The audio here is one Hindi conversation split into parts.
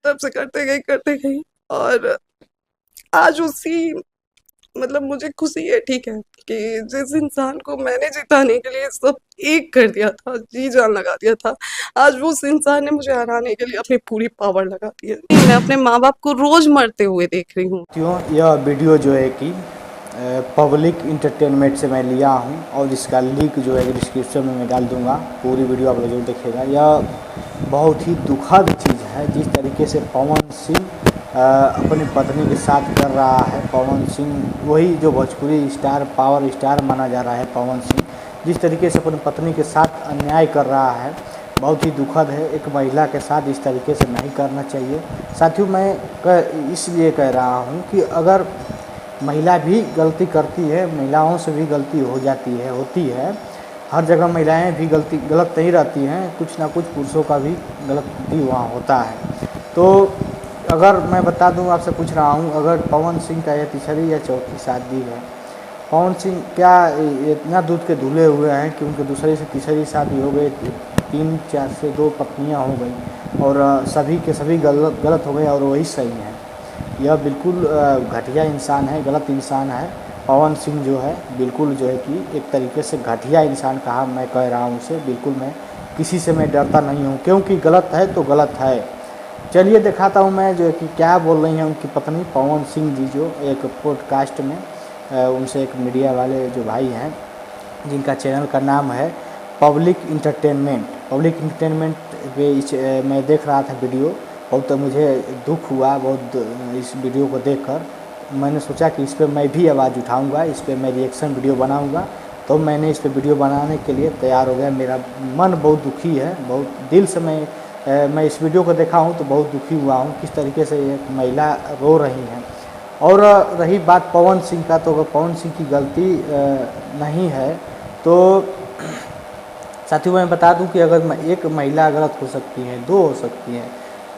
तब से करते गई और आज उसी मतलब मुझे खुशी है, ठीक है, कि जिस इंसान को मैंने जिताने के लिए सब एक कर दिया था, जी जान लगा दिया था, आज वो उस इंसान ने मुझे हराने के लिए अपनी पूरी पावर लगा दी है। मैं अपने माँ बाप को रोज मरते हुए देख रही हूँ। क्यों यह वीडियो जो है कि पब्लिक इंटरटेनमेंट से मैं लिया हूँ और इसका लिंक जो है डिस्क्रिप्शन में मैं डाल दूँगा। पूरी वीडियो आप लोग जरूर देखिएगा। यह बहुत ही दुखद चीज़ है जिस तरीके से पवन सिंह अपनी पत्नी के साथ कर रहा है। पवन सिंह वही जो भोजपुरी स्टार पावर स्टार माना जा रहा है। पवन सिंह जिस तरीके से अपनी पत्नी के साथ अन्याय कर रहा है बहुत ही दुखद है। एक महिला के साथ इस तरीके से नहीं करना चाहिए। साथियों मैं इसलिए कह रहा हूँ कि अगर महिला भी गलती करती है, महिलाओं से भी गलती हो जाती है, होती है। हर जगह महिलाएं भी गलत नहीं रहती हैं, कुछ ना कुछ पुरुषों का भी गलती वहाँ होता है। तो अगर मैं बता दूं, आपसे पूछ रहा हूं, अगर पवन सिंह का यह तीसरी या चौथी शादी है, पवन सिंह क्या इतना दूध के धुले हुए हैं कि उनके दूसरी से तीसरी शादी हो गई, 3-4 से 2 पत्नियां हो गई और सभी के सभी गलत हो गए और वही सही हैं। यह बिल्कुल घटिया इंसान है, गलत इंसान है। पवन सिंह जो है बिल्कुल जो है कि एक तरीके से घटिया इंसान कहा मैं कह रहा हूँ उसे। बिल्कुल मैं किसी से मैं डरता नहीं हूँ, क्योंकि गलत है तो गलत है। चलिए दिखाता हूँ मैं जो है कि क्या बोल रही हैं उनकी पत्नी पवन सिंह जी, जो एक पॉडकास्ट में उनसे एक मीडिया वाले जो भाई हैं जिनका चैनल का नाम है पब्लिक इंटरटेनमेंट पे मैं देख रहा था वीडियो। बहुत मुझे दुख हुआ बहुत इस वीडियो को देखकर। मैंने सोचा कि इस पर मैं भी आवाज़ उठाऊंगा, इस पर मैं रिएक्शन वीडियो बनाऊंगा। तो मैंने इस पर वीडियो बनाने के लिए तैयार हो गया। मेरा मन बहुत दुखी है, बहुत दिल से मैं इस वीडियो को देखा हूं तो बहुत दुखी हुआ हूं किस तरीके से एक महिला रो रही हैं। और रही बात पवन सिंह का, तो अगर पवन सिंह की गलती नहीं है तो साथियों मैं बता दूं कि अगर एक महिला गलत हो सकती है, 2 हो सकती है,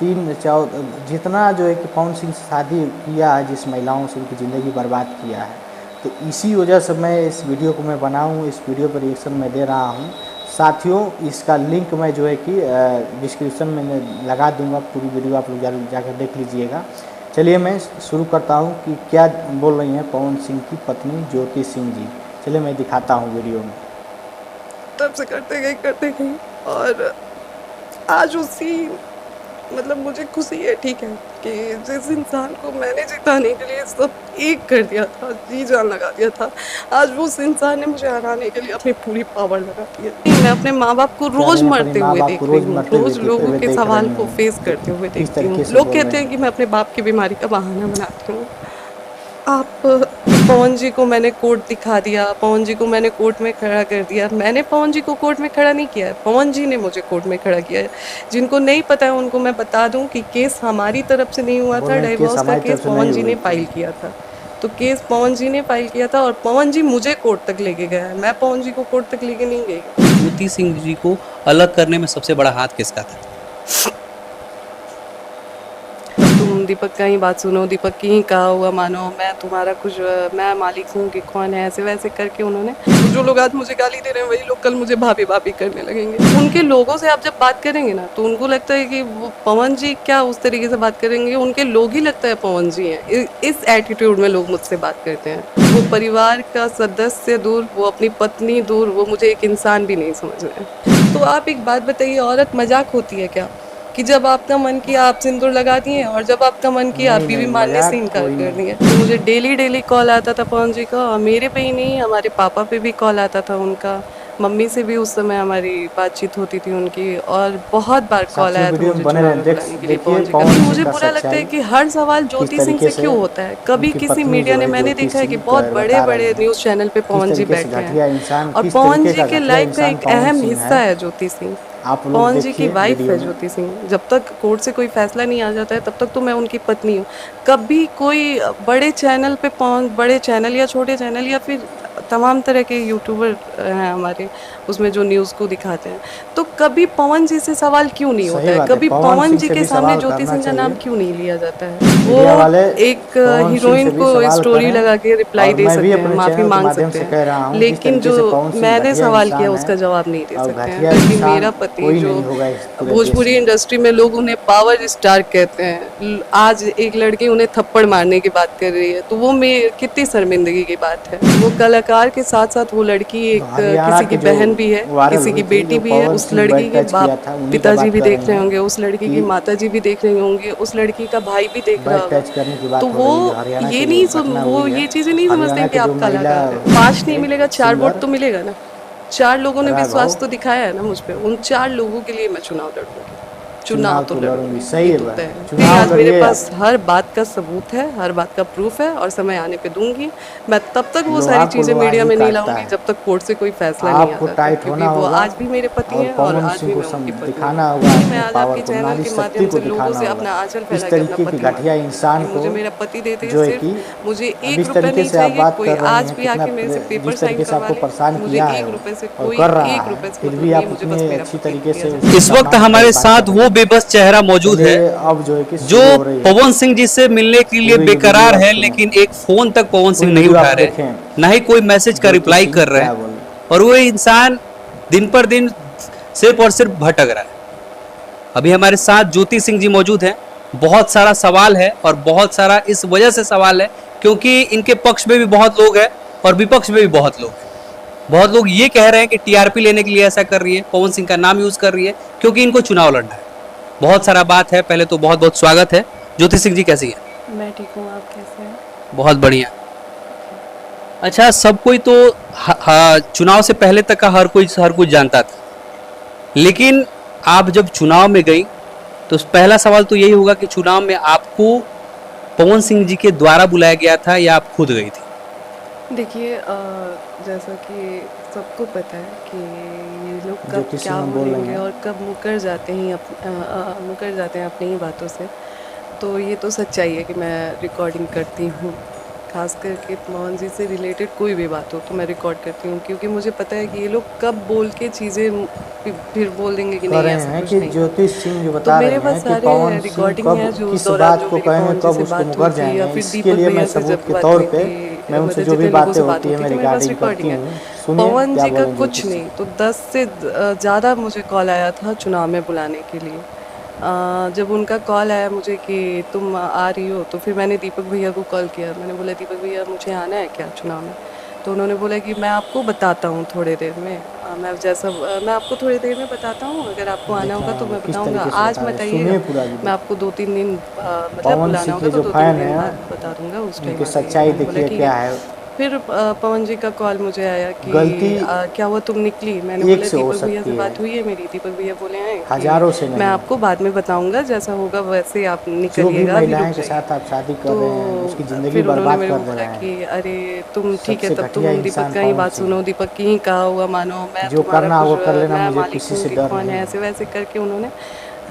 3 4 जितना जो है कि पवन सिंह से शादी किया है, जिस महिलाओं से उनकी ज़िंदगी बर्बाद किया है, तो इसी वजह से मैं इस वीडियो को मैं बनाऊँ, इस वीडियो पर रिएक्शन मैं दे रहा हूँ। साथियों इसका लिंक मैं जो है कि डिस्क्रिप्शन में लगा दूंगा। पूरी वीडियो आप लोग जाकर देख लीजिएगा। चलिए मैं शुरू करता हूं कि क्या बोल रही हैं पवन सिंह की पत्नी ज्योति सिंह जी। चलिए मैं दिखाता हूं वीडियो में। तब से करते गई और आज उसी मतलब मुझे खुशी है, ठीक है, कि जिस इंसान को मैंने जिताने के लिए सब एक कर दिया था, जी जान लगा दिया था, आज वो उस इंसान ने मुझे हराने के लिए अपनी पूरी पावर लगा दी है। मैं अपने माँ बाप को कह रोज रहे हैं अपने मरते माँ हुए बाप को देख रही रोज हूँ, मरते रोज लोगों के देख सवाल रही को हूँ। फेस करते हुए किस देखती हूँ। तरीके से लोग बोल रहे कहते हैं हैं। कि मैं अपने बाप की बीमारी का बहाना बनाती हूँ। आप पवन जी को मैंने कोर्ट दिखा दिया, पवन जी को मैंने कोर्ट में खड़ा कर दिया। मैंने पवन जी को कोर्ट में खड़ा नहीं किया है, पवन जी ने मुझे कोर्ट में खड़ा किया है। जिनको नहीं पता है उनको मैं बता दूं कि केस हमारी तरफ से नहीं हुआ बोल था, रहे हैं केस डाइवोर्स का हमारी तरफ केस से पवन नहीं जी हुई ने थी। फाइल किया था। तो केस पवन जी ने फाइल किया था और पवन जी मुझे कोर्ट तक लेके गया है, मैं पवन जी को कोर्ट तक लेके नहीं गई। ज्योति सिंह जी को अलग करने में सबसे बड़ा हाथ किसका था? तुम दीपक का ही बात सुनो, दीपक की ही कहा हुआ मानो, मैं तुम्हारा कुछ मैं मालिक हूँ कि कौन है, ऐसे वैसे करके उन्होंने, जो लोग आज मुझे गाली दे रहे हैं वही लोग कल मुझे भाभी भाभी करने लगेंगे। उनके लोगों से आप जब बात करेंगे ना तो उनको लगता है कि वो पवन जी क्या उस तरीके से बात करेंगे, उनके लोग ही लगता है पवन जी हैं। इस एटीट्यूड में लोग मुझसे बात करते हैं। वो परिवार का सदस्य दूर, वो अपनी पत्नी दूर, वो मुझे एक इंसान भी नहीं समझ रहे हैं। तो आप एक बात बताइए, औरत मजाक होती है क्या? कि जब आपका मन किया आप सिंदूर लगा दिए और जब आपका मन किया आप नहीं बीवी नहीं, मानने से मजाक इनकार कोई कर नहीं। दिए। तो मुझे डेली कॉल आता था पवन जी का, और मेरे पे ही नहीं हमारे पापा पे भी कॉल आता था उनका, मम्मी से भी उस समय हमारी बातचीत होती थी उनकी, और बहुत बार कॉल साथियों आया था वीडियो में मुझे बने चुनाव रहें। में बुलाने के लिए देखिए पवन जी का। पवन लेकिन सिंह मुझे का बुरा लगता है सच्चाई कि हर सवाल किस ज्योति सिंह तरीके से से क्यों होता है। कभी उनकी किसी पत्नी मीडिया जो ने, है मैंने ज्योति देखा है कि सिंह बहुत बड़े बता रही बड़े हैं न्यूज चैनल पे किस पवन जी तरीके से बैठे हैं, घटिया इंसान, और किस पवन तरीके जी का के घटिया लाइफ का इंसान एक पवन अहम सिंह हिस्सा है। है ज्योति सिंह। आप लोग पवन जी की देखिए वाइफ वीडियो है में। ज्योति सिंह। जब तक कोर्ट से कोई फैसला नहीं आ जाता है तब तक तो मैं उनकी पत्नी हूँ। कभी कोई बड़े चैनल पे पहुंच, बड़े चैनल या छोटे चैनल या फिर तमाम तरह के यूट्यूबर हैं हमारे, उसमें जो न्यूज़ को दिखाते हैं, तो कभी पवन जी से सवाल क्यों नहीं होता सही है? बात है, कभी पवन पवन सिंह जी से के भी सामने सवाल ज्योति करना सिंह का नाम चाहिए। क्यों नहीं लिया जाता है? मीडिया वो वाले एक पवन सिंह हीरोइन से भी को सवाल स्टोरी करें, लगा के रिप्लाई और दे मैं भी सकते हैं, अपने माफ़ी चैनल के मांग माध्यम सकते से कह रहा हैं, हूँ, जिस लेकिन तरीके जो से पवन सिंह मैंने घटिया सवाल इंसान किया है उसका जवाब नहीं दे और सकते हैं, घटिया क्योंकि इंसान मेरा पति कोई जो नहीं होगा इस पूरे देश भोजपुरी में। इंडस्ट्री में लोग उन्हें पावर स्टार कहते हैं, आज एक लड़की उन्हें थप्पड़ मारने की बात कर रही है, तो वो में कितनी शर्मिंदगी की बात है। वो कलाकार के साथ साथ वो लड़की एक हरियाणा किसी की की जो बहन भी है, वायरल किसी हुई की थी, बेटी जो भी है, पवन उस सिंह लड़की बैड के टच किया बाप था, उन्हीं का पिताजी बात भी कर देख रही रहे हैं होंगे, उस लड़की की कि माताजी भी देख रही होंगी, उस लड़की का भाई भी देख रहा बैड होगा। टच करने की तो बात हो वो रही है, जो हरियाणा ये की नहीं जो घटना वो हुई है। ये चीज़ें नहीं समझते हरियाणा हैं कि की जो आप महिला कलाकार हैं। 5 नहीं थे मिलेगा, 4 वोट सिंगर तो मिलेगा ना। 4 लोगों ने राघव, विश्वास तो दिखाया है ना मुझ पे, उन 4 लोगों के लिए मैं चुनाव लड़ूंगी। चुनाव चुनाव तो तो लड़ूंगी, लड़ूंगी, सही ये है तो बात, तय है, क्योंकि चुनाव आज मेरे लड़िए पास आप। हर बात का सबूत है, हर बात का प्रूफ है, और समय आने पे दूंगी। मैं तब तक वो लोहा सारी को चीज़ें लोहा मीडिया ही में नहीं काटता लाऊंगी है। जब तक कोर्ट से कोई फैसला नहीं आ आपको जाता, टाइट क्योंकि होना वो होगा आज भी मेरे पति और हैं और पवन आज सिंह भी को मैं उनकी पत्नी दिखाना हूँ। होगा मैं अपने आज पावर आपके को, चैनल नारी के शक्ति माध्यम को से लोगों दिखाना से होगा। अपना आंचल इस फैला के अपना तरीके की पति घटिया मांगती इंसान हूँ कि को मुझे मेरा पति दे दे जो है सिर्फ, कि मुझे अब 1 इस रुपया तरीके नहीं से आप चाहिए, बात कोई कर रही आज हैं, भी कितना आके मेरे से पेपर जिस साइन तरीके से करवा आपको ले, परेशान मुझे किया है 1 रुपये से और कोई कर रहा 1 है, रुपये से फिर मतलब भी नहीं, आप मुझे इतने बस मेरा अच्छी पति तरीके दिया से जाए। उसका इस वक्त सम्मान हमारे कर, बात साथ कर वो रही हैं। बेबस चेहरा मौजूद है चलिए अब जो है कि जो शुरू हो रही है पवन सिंह जी से मिलने के लिए पूरी वीडियो बेकरार आप है, सुने, लेकिन एक फोन तक पवन सिंह पूरी नहीं वीडियो उठा आप रहे, देखें, ना ही कोई मैसेज का ज्योति रिप्लाई सिंह कर रहे क्या हैं, बोले। और वो इंसान दिन पर दिन सिर्फ और सिर्फ भटक रहा है। अभी हमारे साथ ज्योति सिंह जी मौजूद हैं। बहुत सारा सवाल है और बहुत सारा इस वजह से सवाल है क्योंकि इनके पक्ष में भी बहुत लोग हैं और विपक्ष में भी बहुत लोग हैं। बहुत लोग ये कह रहे हैं कि टीआरपी लेने के लिए ऐसा कर रही है, पवन सिंह का नाम यूज कर रही है क्योंकि इनको चुनाव लड़ना है। बहुत सारा बात है। पहले तो बहुत बहुत स्वागत है। ज्योति सिंह जी कैसी है? मैं ठीक हूँ, आप कैसे हैं? बहुत बढ़िया। अच्छा, सब कोई तो चुनाव से पहले तक का हर कोई जानता था, लेकिन आप जब चुनाव में गई तो पहला सवाल तो यही होगा कि चुनाव में आपको पवन सिंह जी के द्वारा बुलाया गया था या आप खुद गई थी? देखिए, जैसा कि सबको पता है कि ये लोग कब ज्योति क्या सिंह हम बोल रहे बोलेंगे हैं। और कब मुकर जाते हैं अपनी ही बातों से। तो ये तो सच्चाई है कि मैं रिकॉर्डिंग करती हूँ, खास करके पवन जी से रिलेटेड कोई भी बात हो तो मैं रिकॉर्ड करती हूँ, क्योंकि मुझे पता है कि ये लोग कब बोल के चीज़ें फिर बोल देंगे कि कह नहीं रहे ऐसा हैं कुछ कि नहीं। ज्योति सिंह जो तो बता मेरे रहे पास हैं कि सारे पवन सिंह रिकॉर्डिंग कब है जो उस किस दौरान बात जो को मेरी कहेंगे, पवन जी कब से उसको बात मुकर हुई थी, जाएंगे, या फिर इसके दीपक लिए मैं भैया से सबूत जब के बात तौर हुई पे थी, मैं उनसे मतलब जो भी जितने लोगों बातें से बात होती हुई है थी, मैं मेरे पास रिकॉर्डिंग करती रिकॉर्डिंग है। हूँ। सुनिए पवन क्या जी का बोले कुछ ज्योति सिंह। नहीं तो 10 से ज़्यादा मुझे कॉल आया था चुनाव में बुलाने के लिए। जब उनका कॉल आया मुझे कि तुम आ रही हो, तो फिर मैंने दीपक भैया को कॉल किया। मैंने बोला, दीपक भैया मुझे आना है क्या चुनाव में? तो उन्होंने बोला कि मैं आपको बताता हूँ थोड़ी देर में। मैं आपको थोड़ी देर में बताता हूँ, अगर आपको आना होगा तो दिखाएंगे मैं किस बताऊँगा। तरीके से आज बता मत रहे हैं, आइएगा, सुनिए पूरा मैं वीडियो। आपको 2-3 दिन मतलब पवन बुलाना सिंह होगा के तो जो 2-3 फैन दिन हैं बाद बता दूँगा, उस टाइम उनकी आ जाइएगा। सच्चाई मैंने बोला देखिए ठीक क्या है। है। फिर पवन जी का कॉल मुझे आया कि गलती क्या हुआ तुम निकली? मैंने एक बोला से हो दीपक भैया से सकती है, बात हुई है मेरी। दीपक भैया बोले हैं कि हजारों से मैं नहीं। आपको बाद में बताऊंगा, जैसा होगा वैसे आप जो भी निकलिएगा, अभी रुक महिलाएं के जाइए। साथ आप शादी कर तो रहे हैं उसकी ज़िंदगी फिर उन्होंने बर्बाद मेरे कर को दे बोला रहे हैं। कि अरे तुम ठीक है, सबसे तब घटिया तुम दीपक इंसान का ही पवन बात सिंह। सुनो, दीपक की ही कहा हुआ मानो, मैं जो तुम्हारा करना कुछ वो कर लेना, मैं मुझे मालिक किसी हूँ से कि डर कौन नहीं है, है। ऐसे वैसे करके उन्होंने।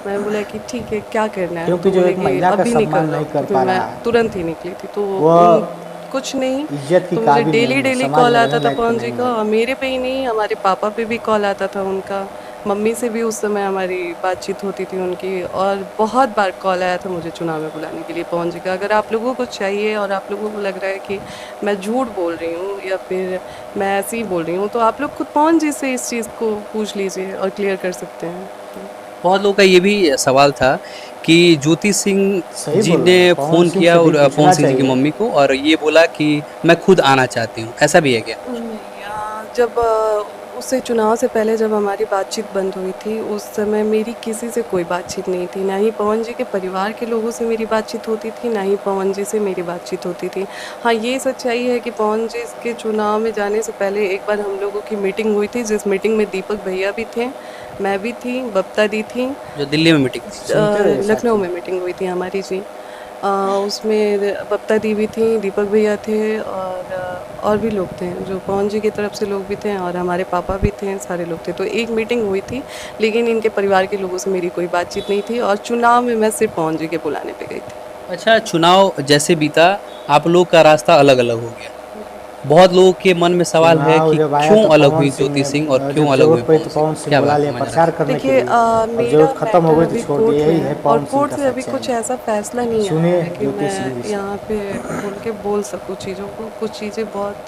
मैं बोला कि ठीक है, क्या करना है? क्योंकि तो जो बोले एक कि महिला का अभी सम्मान निकल जाओ। नहीं कर तो फिर पा मैं रहा है, तुरंत ही निकली थी। तो वह कुछ नहीं, इज्जत की तो मुझे काबिल डेली नहीं है, डेली समाज कॉल में आता रहने था लायक तो पवन जी नहीं का, है। और मेरे पे ही नहीं, हमारे पापा पे भी कॉल आता था उनका, मम्मी से भी उस समय हमारी बातचीत होती थी उनकी, और बहुत बार कॉल आया था मुझे चुनाव में बुलाने के लिए पवन जी का। अगर आप लोगों को चाहिए और आप लोगों को लग रहा है कि मैं झूठ बोल रही हूँ या फिर मैं ऐसे ही बोल रही हूँ, तो आप लोग खुद पवन जी से इस चीज़ को पूछ लीजिए और क्लियर कर सकते हैं। बहुत लोगों का ये भी सवाल था कि ज्योति सिंह सही जी बोल रहे ने हैं, पवन फोन सिंह किया से भी और पवन पूछना सिंह जी की चाहिए। मम्मी को, और ये बोला कि मैं खुद आना चाहती हूँ, ऐसा भी है क्या? नहीं, जब उससे चुनाव से पहले जब हमारी बातचीत बंद हुई थी, उस समय मेरी किसी से कोई बातचीत नहीं थी, ना ही पवन जी के परिवार के लोगों से मेरी बातचीत होती थी, ना ही पवन जी से मेरी बातचीत होती थी। हाँ, ये सच्चाई है कि पवन जी के चुनाव में जाने से पहले एक बार हम लोगों की मीटिंग हुई थी, जिस मीटिंग में दीपक भैया भी थे, मैं भी थी, बबता दी थी। जो दिल्ली में मीटिंग थी। सुनते रहिए लखनऊ साथी। में मीटिंग हुई थी हमारी जी। उसमें बबता दी भी थी, दीपक भैया थे, और भी लोग थे, जो पवन जी की तरफ से लोग भी थे, और हमारे पापा भी थे, सारे लोग थे। तो एक मीटिंग हुई थी, लेकिन इनके परिवार के लोगों से मेरी कोई बातचीत नहीं थी, और चुनाव में मैं सिर्फ पवन जी के बुलाने पे गई थी। अच्छा, चुनाव जैसे बीता आप लोग का रास्ता अलग अलग हो गया, बहुत लोगों के मन में सवाल है चुनाव कि जब आया क्यों तो अलग पवन हुई सिंह ज्योति सिंह और जब क्यों अलग हुई जरूरत पड़ी तो पवन पवन सिंह, सिंह क्या बुला बात लिया समझ रहे प्रचार हैं? करने के देखिए लिए, और मेरा जरूरत खत्म हो मैटर गई तो अभी छोड़ कोर्ट दिया। में यही है है और पवन सिंह कोर्ट का से अभी कुछ सच्चाई। ऐसा फैसला नहीं आया सुनिए है कि ज्योति सिंह मैं जी से। यहाँ पे खुल के बोल सकूँ चीज़ों को। कुछ चीज़ें बहुत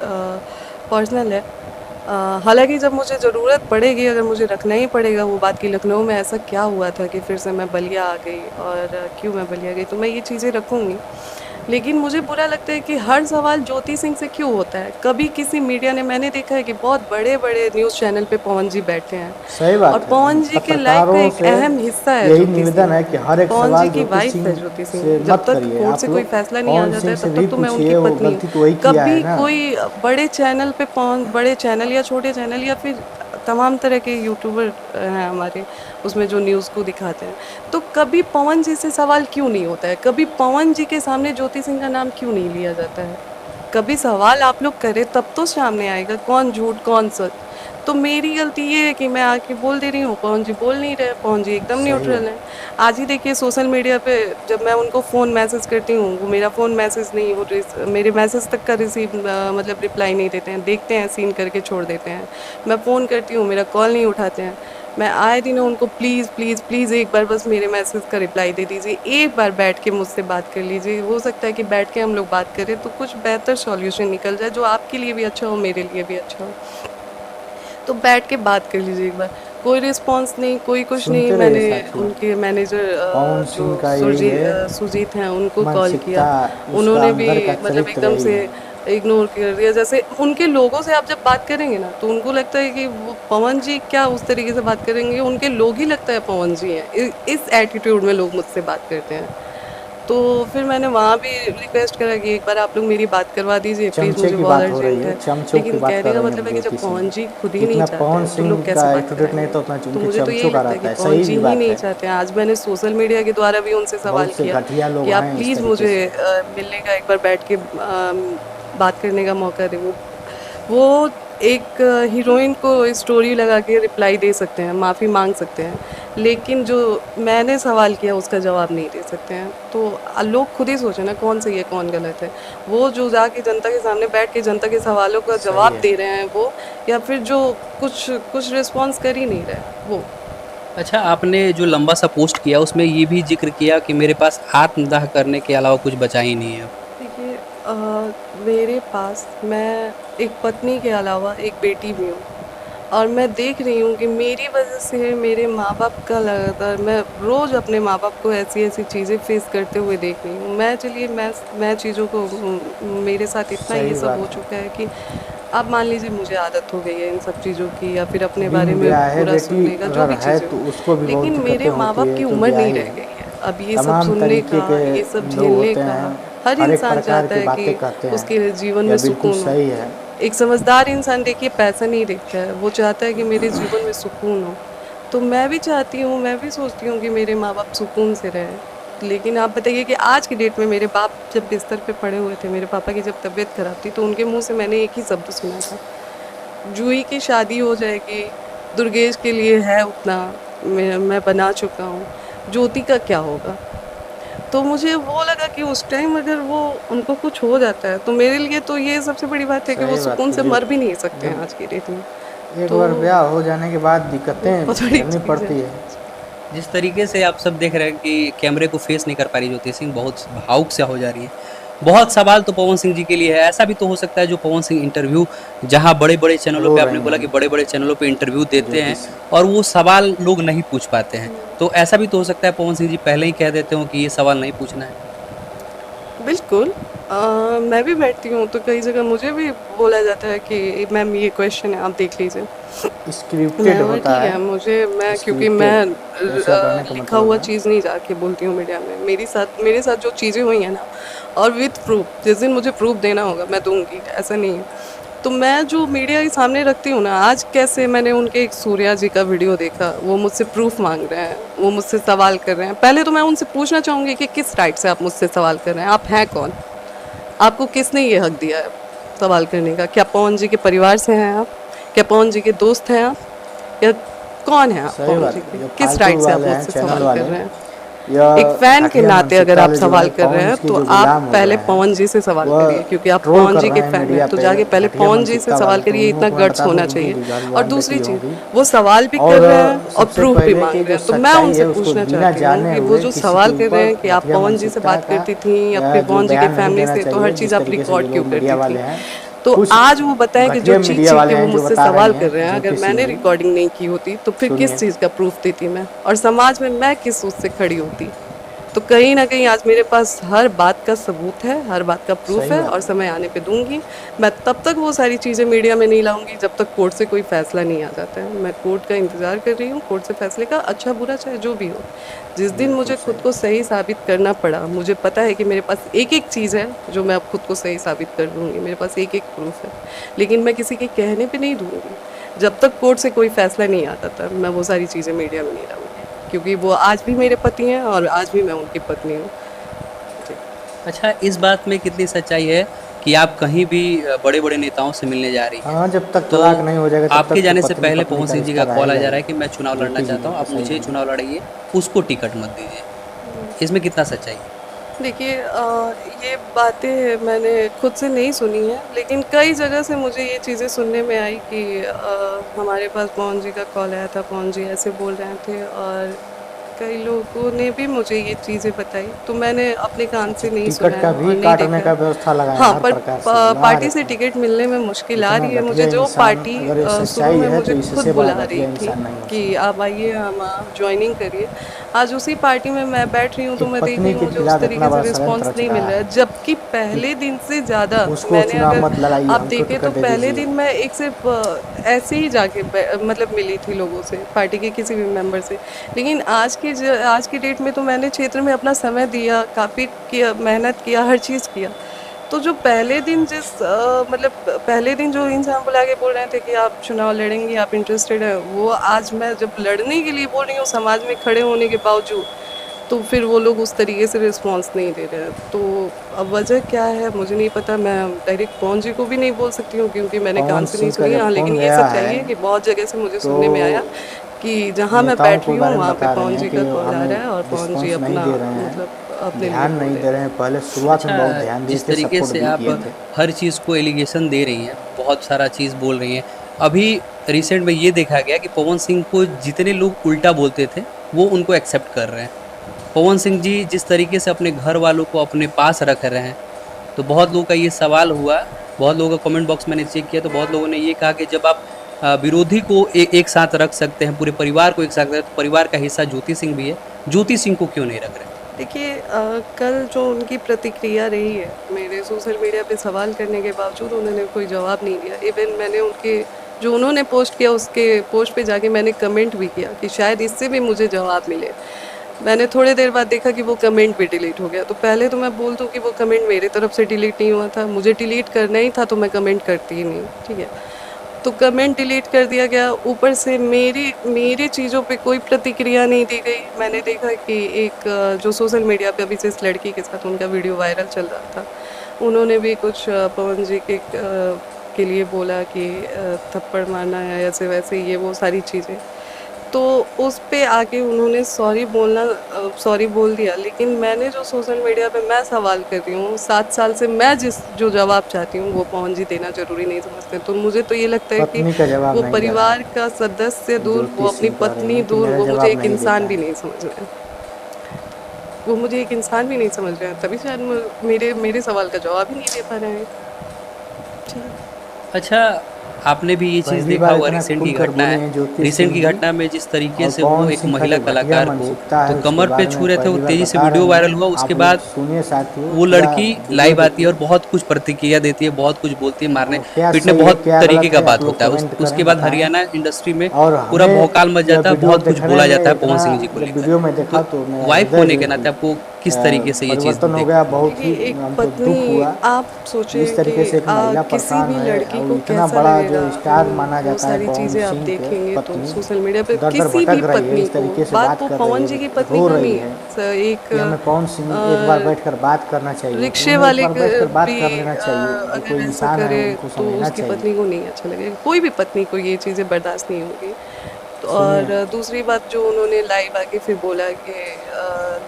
पर्सनल है। हालांकि जब मुझे ज़रूरत पड़ेगी, अगर मुझे रखना ही पड़ेगा वो बात, कि लखनऊ में ऐसा क्या हुआ था कि फिर से मैं बलिया आ गई और क्यों मैं बलिया गई, तो मैं ये चीज़ें रखूँगी। लेकिन मुझे बुरा लगता है कि हर सवाल ज्योति सिंह से क्यों होता है। कभी किसी मीडिया ने, मैंने देखा है कि बहुत बड़े-बड़े न्यूज़ चैनल पे पवन जी बैठे हैं सही और बात है। पवन जी के लाइफ का पत्रकारों एक से अहम हिस्सा है यही ज्योति निवेदन सिंह। है कि हर एक पवन जी सवाल की ज्योति वाइफ है सिंह ज्योति से सिंह। जब मत तक करिए। कोर्ट आप से कोई लोग फैसला नहीं आ पवन जाता सिंह है से तब भी तक तो मैं उनकी पूछिए, वो पत्नी हूँ। गलती तो वही किया है कभी ना। कोई बड़े चैनल पे बड़े चैनल या छोटे चैनल या फिर तमाम तरह के यूट्यूबर हैं हमारे, उसमें जो न्यूज़ को दिखाते हैं, तो कभी पवन जी से सवाल क्यों नहीं होता है? कभी पवन जी के सामने ज्योति सिंह का नाम क्यों नहीं लिया जाता है? कभी सवाल आप लोग करें तब तो सामने आएगा कौन झूठ कौन सच। तो मेरी गलती ये है कि मैं आके बोल दे रही हूँ, पवन जी बोल नहीं रहे, पवन जी एकदम सही है। न्यूट्रल हैं। आज ही देखिए सोशल मीडिया पे जब मैं उनको फ़ोन मैसेज करती हूँ, वो मेरा फ़ोन मैसेज नहीं, वो मेरे मैसेज तक का मतलब रिप्लाई नहीं देते हैं, देखते हैं सीन करके छोड़ देते हैं। मैं फ़ोन करती हूँ, मेरा कॉल नहीं उठाते हैं। मैं आए दिन उनको प्लीज़ प्लीज़ प्लीज़ एक बार बस मेरे मैसेज का रिप्लाई दे दीजिए, एक बार बैठ के मुझसे बात कर लीजिए। हो सकता है कि बैठ के हम लोग बात करें तो कुछ बेहतर सॉल्यूशन निकल जाए, जो आपके लिए भी अच्छा हो, मेरे लिए भी अच्छा हो। तो बैठ के बात कर लीजिए एक बार। कोई रिस्पॉन्स नहीं, कोई कुछ नहीं। सुनते रहिए मैंने साथियों। उनके मैनेजर पवन जो सिंह का यही है सुजीत हैं उनको कॉल मानसिकता, किया, उसका उन्होंने भी अंदर का मतलब चरित्र एकदम यही से है। इग्नोर कर दिया। जैसे उनके लोगों से आप जब बात करेंगे ना तो उनको लगता है कि वो पवन जी क्या उस तरीके से बात करेंगे, उनके लोग ही लगता है पवन जी हैं। इस एटीट्यूड में लोग मुझसे बात करते हैं। तो फिर मैंने वहाँ भी रिक्वेस्ट करा कि एक बार आप लोग मेरी बात करवा दीजिए प्लीज़, चमचे मुझे की बहुत बात हो रही अर्जेंट है, है। चमचों की लेकिन बात कहने कर का रही हैं मतलब है कि जब ज्योति सिंह। पवन जी खुद ही नहीं जितना चाहते पवन हैं तो सिंह लोग कैसे का बात एटीट्यूड नहीं कराएँगे? था, उतना तो उनके मुझे तो चमचों यही का लगता है रहता कि है। पवन सही जी भी ही बात नहीं है। चाहते हैं। आज मैंने सोशल मीडिया के द्वारा भी उनसे सवाल बहुत से किया घटिया लोग कि आप हैं इस प्लीज़ तरीके मुझे से। मिलने का एक बार बैठ के बात करने का मौका दें। वो एक हीरोइन को स्टोरी लगा के रिप्लाई दे सकते हैं, माफ़ी माँग सकते हैं, लेकिन जो मैंने सवाल किया उसका जवाब नहीं दे सकते हैं। तो लोग खुद ही सोचें ना कौन सही है कौन गलत है। वो जो जाके जनता के सामने बैठ के जनता के सवालों का सही जवाब है। दे रहे हैं वो, या फिर जो कुछ रिस्पॉन्स कर ही नहीं रहे वो। अच्छा, आपने जो लंबा सा पोस्ट किया उसमें ये भी जिक्र किया कि मेरे पास आत्मदाह करने के अलावा कुछ बचा ही नहीं है अब। देखिए मेरे पास, मैं एक पत्नी के अलावा एक बेटी भी हूँ और मैं देख रही हूँ कि मेरी वजह से मेरे माँ-बाप का लगातार, मैं रोज़ अपने माँ-बाप को ऐसी-ऐसी चीज़ें फ़ेस करते हुए देख रही हूँ। चलिए मैं चीज़ों को मेरे साथ इतना ये सही सब हो बात है। चुका है कि अब मान लीजिए मुझे आदत हो गई है इन सब चीज़ों की, या फिर अपने बारे बिन में ब्याहे बुरा बेटी सुनने का, जो अगर भी है चीज़ें तो हो। उसको भी बहुत लेकिन दिक्कतें मेरे होती माँ-बाप है, की जो उम्र नहीं ब्याही रह है। गई है। अब ये सब तमाम सुनने तरीके का, के ये सब लोग झेलने होते का, हैं, हर हर एक इंसान प्रकार चाहता की है बातें कि कहते हैं। उसके जीवन में यह बिल्कुल सुकून हो। सही है। एक समझदार इंसान देखिए पैसा नहीं देखता है, वो चाहता है कि मेरे जीवन में सुकून हो। तो मैं भी चाहती हूँ, मैं भी सोचती हूँ कि मेरे माँ-बाप सुकून से रहें। लेकिन आप बताइए कि आज की डेट में मेरे बाप जब बिस्तर पे पड़े हुए थे, मेरे पापा की जब तबीयत खराब थी, तो उनके मुँह से मैंने एक ही शब्द सुना था, जूही की शादी हो जाएगी, दुर्गेश के लिए है उतना, मैं बना चुका हूँ, ज्योति का क्या होगा? तो मुझे वो लगा कि उस टाइम अगर वो उनको कुछ हो जाता है तो मेरे लिए तो ये सबसे बड़ी बात है कि वो सही बात सुकून है। से जो मर भी नहीं सकते हैं जब आज की डेट में। एक तो बार ब्याह हो जाने के बाद दिक्कतें बहुत बड़ी झेलनी चीज़ है। पड़ती है। जिस तरीके से आप सब देख रहे हैं कि कैमरे को फेस नहीं कर पा रही ज्योति सिंह, बहुत भावुक सा हो जा रही है। बहुत सवाल तो पवन सिंह जी के लिए है। ऐसा भी तो हो सकता है जो पवन सिंह इंटरव्यू, जहाँ बड़े-बड़े चैनलों रो पे, आपने रही बोला कि हैं बड़े-बड़े चैनलों पे इंटरव्यू देते ज्योति हैं सिंह। और वो सवाल लोग नहीं पूछ पाते हैं। हुँ। तो ऐसा भी तो हो सकता है पवन सिंह जी पहले ही कह देते हों कि ये सवाल नहीं पूछना है। बिल्कुल। मैं भी बैठती हूँ तो कई जगह मुझे भी बोला जाता है कि मैम ये क्वेश्चन है आप देख लीजिए। स्क्रिप्टेड मैं बोला होता ठीक है, है। क्योंकि स्क्रिप्टेड, मैं ऐसा कहने का लिखा मतलब हुआ है। चीज़ नहीं जाके बोलती हूँ मीडिया में। मेरे साथ जो चीज़ें हुई हैं ना, और विथ प्रूफ, जिस दिन मुझे प्रूफ देना होगा मैं दूँगी, ऐसा नहीं है। तो मैं जो मीडिया के सामने रखती हूँ ना, आज कैसे मैंने उनके एक सूर्या जी का वीडियो देखा, वो मुझसे प्रूफ माँग रहे हैं, वो मुझसे सवाल कर रहे हैं। पहले तो मैं उनसे पूछना चाहूँगी कि किस राइट से आप मुझसे सवाल कर रहे हैं? आप हैं कौन? आपको किसने ये हक दिया है सवाल करने का? क्या पवन जी के परिवार से हैं आप? क्या पवन जी के दोस्त हैं आप? या कौन हैं आप सही पवन बात जी है। के? जो किस फालतू राइट से आप वाले हैं मुझसे चैनल सवाल वाले, कर रहे हैं? या एक फैन के घटिया नाते अगर आप मानसिकता जो सवाल है कर रहे पवन हैं इसके तो जो आप गुलाम हो पहले गए हैं, पवन जी से सवाल वह करिए, क्योंकि आप ट्रोल पवन कर जी के रहे हैं फैन मीडिया हैं तो पे जाके पहले घटिया पवन जी से मानसिकता सवाल वाले। तो करिए, उनको इतना तो मैं गट्स बता दूं होना कि उनकी चाहिए। गर्ल और वान दूसरी बेटी चीज़, होगी। वो सवाल भी कर और रहे हैं और सबसे प्रूफ भी पहले मांग कि रहे जो हैं, तो मैं सच्चाई उनसे है उसको पूछना बिना चाहती हूँ जाने कि वो हुए जो किसी सवाल के कर रहे हैं ऊपर कि आप घटिया पवन जी से मानसिकता बात का करती थी या फिर जो पवन जी के बयान नहीं फैमिली देना से, तो हर चाहिए, चीज़ जिस आप तरीके से ये रिकॉर्ड क्यों लोग करती मीडिया थी? वाले हैं, तो कुछ आज वो बताएं कि जो घटिया चीख मीडिया चीख वाले के वो हैं जो मुझसे बता सवाल रही कर रहे हैं हैं, अगर ज्योति मैंने सिंह जी। रिकॉर्डिंग नहीं की होती तो फिर सुनिए। किस चीज़ का प्रूफ देती मैं, और समाज में मैं किस उससे खड़ी होती? तो कहीं ना कहीं आज मेरे पास हर बात का सबूत है, हर बात का प्रूफ सही है, बात और है। समय आने पे दूंगी। मैं तब तक वो सारी चीज़ें मीडिया में नहीं लाऊंगी जब तक कोर्ट से कोई फैसला नहीं आ जाता है। मैं कोर्ट का इंतज़ार कर रही हूँ, कोर्ट से फैसले का, अच्छा बुरा चाहे जो भी हो। जिस दिन बिल्कुल मुझे खुद सही। को सही साबित करना पड़ा, मुझे पता है कि मेरे पास एक एक चीज़ है जो मैं अब खुद को सही साबित कर दूंगी, मेरे पास एक एक प्रूफ है, लेकिन मैं किसी के कहने पे नहीं दूंगी। जब तक कोर्ट से कोई फैसला नहीं आता था मैं वो सारी चीज़ें मीडिया में नहीं लाऊंगी, क्योंकि वो आज भी मेरे पति हैं और आज भी मैं उनकी पत्नी हूँ। जी। अच्छा, इस बात में कितनी सच्चाई है कि आप कहीं भी बड़े-बड़े नेताओं से मिलने जा रही हैं? हाँ, जब तक तो तलाक नहीं हो जाएगा तब आपके तक तो जाने से पत्नी पहले पत्नी पवन का सिंह जी रिश्ता का कॉल आ रहेगा जा रहा ही। है कि मैं चुनाव लड़ना ज्योति जी चाहता ने हूँ, तो आप सही मुझे बोला। चुनाव लड़ाइए, उसको टिकट मत दीजिए। इसमें कितना सच्चाई है? देखिए, ये बातें मैंने खुद से नहीं सुनी है, लेकिन कई जगह से मुझे ये चीज़ें सुनने में आई कि हमारे पास पवन जी का कॉल आया था, पवन जी ऐसे बोल रहे थे, और कई लोगों ने भी मुझे ये चीज़ें बताई, तो मैंने अपने कान अच्छा, से नहीं सुना टिकट है का और भी नहीं काटने देखा का है। व्यवस्था लगाएं हाँ, हर पर प्रकार से। यार पार्टी से टिकट मिलने में मुश्किल आ इतना रही है मुझे। घटिया जो इंसान, पार्टी अगर ये शुरू सच्चाई में है तो मुझे खुद इससे बड़ा बुला रही घटिया थी इंसान नहीं हो कि सकता। आप आइए, हम ज्वाइनिंग करिए, आज उसी पार्टी में मैं बैठ रही हूँ कि तो मैं देख पत्नी रही हूँ के मुझे उस खिलाफ इतना तरीके से बड़ा षड्यंत्र रिस्पॉन्स रच नहीं मिल रहा रहा है, है जबकि कि पहले दिन से ज़्यादा उसको मैंने, चुनाव अगर मत लड़ाइए, आप हमको देखें तो टिकट दे पहले दीजिए। दिन मैं एक सिर्फ ऐसे ही जाके मतलब मिली थी लोगों से, पार्टी के किसी भी मेंबर से। लेकिन आज की डेट में तो मैंने क्षेत्र में अपना समय दिया, काफ़ी किया, मेहनत किया, हर चीज़ किया। तो जो पहले दिन मतलब पहले दिन जो इंसान बुला के बोल रहे थे कि आप चुनाव लड़ेंगी, आप इंटरेस्टेड हैं, वो आज मैं जब लड़ने के लिए बोल रही हूँ समाज में खड़े होने के बावजूद, तो फिर वो लोग उस तरीके से रिस्पॉन्स नहीं दे रहे हैं। तो अब वजह क्या है मुझे नहीं पता, मैं डायरेक्ट पवन जी को भी नहीं बोल सकती हूँ क्योंकि मैंने पवन कान से नहीं सिंह का सुनी। हाँ, जब लेकिन फोन ये गया सच्चाई है है कि बहुत जगह से मुझे तो सुनने में आया कि जहाँ मैं नेताओं बैठ के रही हूँ बारे में वहाँ पे बता रहे पवन हैं जी कि का कॉल आ हमें रहा है और पवन जी रिस्पॉन्स नहीं अपना दे रहे हैं, मतलब अपने लिए ध्यान बोल नहीं रहे दे हैं। रहे हैं। पहले शुरुआत में बहुत अच्छा, ध्यान दिए जिस थे, तरीके सपोर्ट से भी आप किए थे। हर चीज़ को एलिगेशन दे रही हैं, बहुत सारा चीज़ बोल रही हैं। अभी रिसेंट में ये देखा गया कि पवन सिंह को जितने लोग उल्टा बोलते थे, वो उनको एक्सेप्ट कर रहे हैं। पवन सिंह जी जिस तरीके से अपने घर वालों को अपने पास रख रहे हैं, तो बहुत लोगों का ये सवाल हुआ, बहुत लोगों का कमेंट बॉक्स मैंने चेक किया तो बहुत लोगों ने ये कहा कि जब आप विरोधी को एक साथ रख सकते हैं, पूरे परिवार को एक साथ रख सकते हैं, तो परिवार का हिस्सा ज्योति सिंह भी है, ज्योति सिंह को क्यों नहीं रख रहे? देखिए, कल जो उनकी प्रतिक्रिया रही है, मेरे सोशल मीडिया पे सवाल करने के बावजूद उन्होंने कोई जवाब नहीं दिया। इवन मैंने उनके जो उन्होंने पोस्ट किया उसके पोस्ट पे जाके मैंने कमेंट भी किया कि शायद इससे भी मुझे जवाब मिले। मैंने थोड़ी देर बाद देखा कि वो कमेंट भी डिलीट हो गया। तो पहले तो मैं बोल दूँ कि वो कमेंट मेरी तरफ से डिलीट नहीं हुआ था, मुझे डिलीट करना ही था तो मैं कमेंट करती ही नहीं, ठीक है। तो कमेंट डिलीट कर दिया गया, ऊपर से मेरी चीज़ों पे कोई प्रतिक्रिया नहीं दी गई। मैंने देखा कि एक जो सोशल मीडिया पे अभी जिस लड़की के साथ उनका वीडियो वायरल चल रहा था, उन्होंने भी कुछ पवन जी के लिए बोला कि थप्पड़ मारना है, ऐसे वैसे, ये वो सारी चीज़ें। तो उस पे आके उन्होंने सॉरी बोल दिया। लेकिन मैंने जो सोशल मीडिया पे मैं सवाल कर रही हूँ 7 साल से, मैं जो जवाब चाहती हूँ वो पवन जी देना ज़रूरी नहीं समझते। तो मुझे तो ये लगता है कि पत्नी का जवाब वो नहीं दे रहा परिवार है। का सदस्य दूर, ज्योति वो अपनी सिंह कह रही पत्नी हैं कि दूर, मेरा वो मुझे जवाब एक नहीं इंसान देता भी है। नहीं समझ रहे हैं। वो मुझे एक इंसान भी नहीं समझ रहे हैं, तभी शायद मेरे सवाल का जवाब ही नहीं दे पा रहे हैं। ठीक है। अच्छा, आपने भी ये चीज़ पहली देखा बार होगा, इतना रिसेंट की खुलकर घटना बोले है, हैं ज्योति रिसेंट सिंह की जी। घटना में जिस तरीके और से वो पवन एक सिंह का महिला जो घटिया कलाकार को मानसिकता तो है उसके कमर पे बारे में छू रहे थे, वो पहली बार तेज़ी से बता वीडियो रहे वायरल हैं। हुआ। आप उसके लोग बाद सुनिए साथियों, वो पूरा लड़की वीडियो लाइव आती है और देखिए। बहुत कुछ प्रतिक्रिया देती है, बहुत कुछ बोलती है, मारने और क्या पीटने सही है बहुत क्या तरीके गलत का है आप बात लोग होता है। कमेंट उसके करें, बाद बताएं। हरियाणा इंडस्ट्री में और पूरा हमें भौकाल मच जब जाता है, वीडियो बहुत कुछ दिखने बोला में जाता है पवन इतना, सिंह जी को जब लेकर। वीडियो में देखा तो तो मेरा वाइफ हृदय होने जो के है कि नाते आपको किस तरीके से ये चीज़ परिवर्तन हो देखने गया। को बहुत ही देखिए, एक हमको पत्नी, दुख हुआ। आप सोचें जिस तरीके कि से एक महिला किसी परेशान भी है लड़की और को इतना कैसा बड़ा लगेगा। जो स्टार माना वो जाता है सारी पवन चीज़ें आप सिंह के देखेंगे तो पत्नी सोशल मीडिया पे दर दर किसी भी भटक रही है, पत्नी इस को, तरीके से बात बात वो कर रही पवन है, जी की पत्नी रो का रही नहीं है है। एक कि हमें पवन सिंह एक बार बैठकर बात करना चाहिए। तो रिक्शे उन्हें एक वाले बार बैठकर बात भी कर लेना चाहिए। वो कोई अगर ऐसा इंसान है, करे उनको तो समझना उसकी चाहिए। पत्नी को नहीं अच्छा लगेगा, कोई भी पत्नी को ये चीज़ें बर्दाश्त नहीं होगी। तो सुनिए। और दूसरी बात जो उन्होंने लाइव आके फिर बोला कि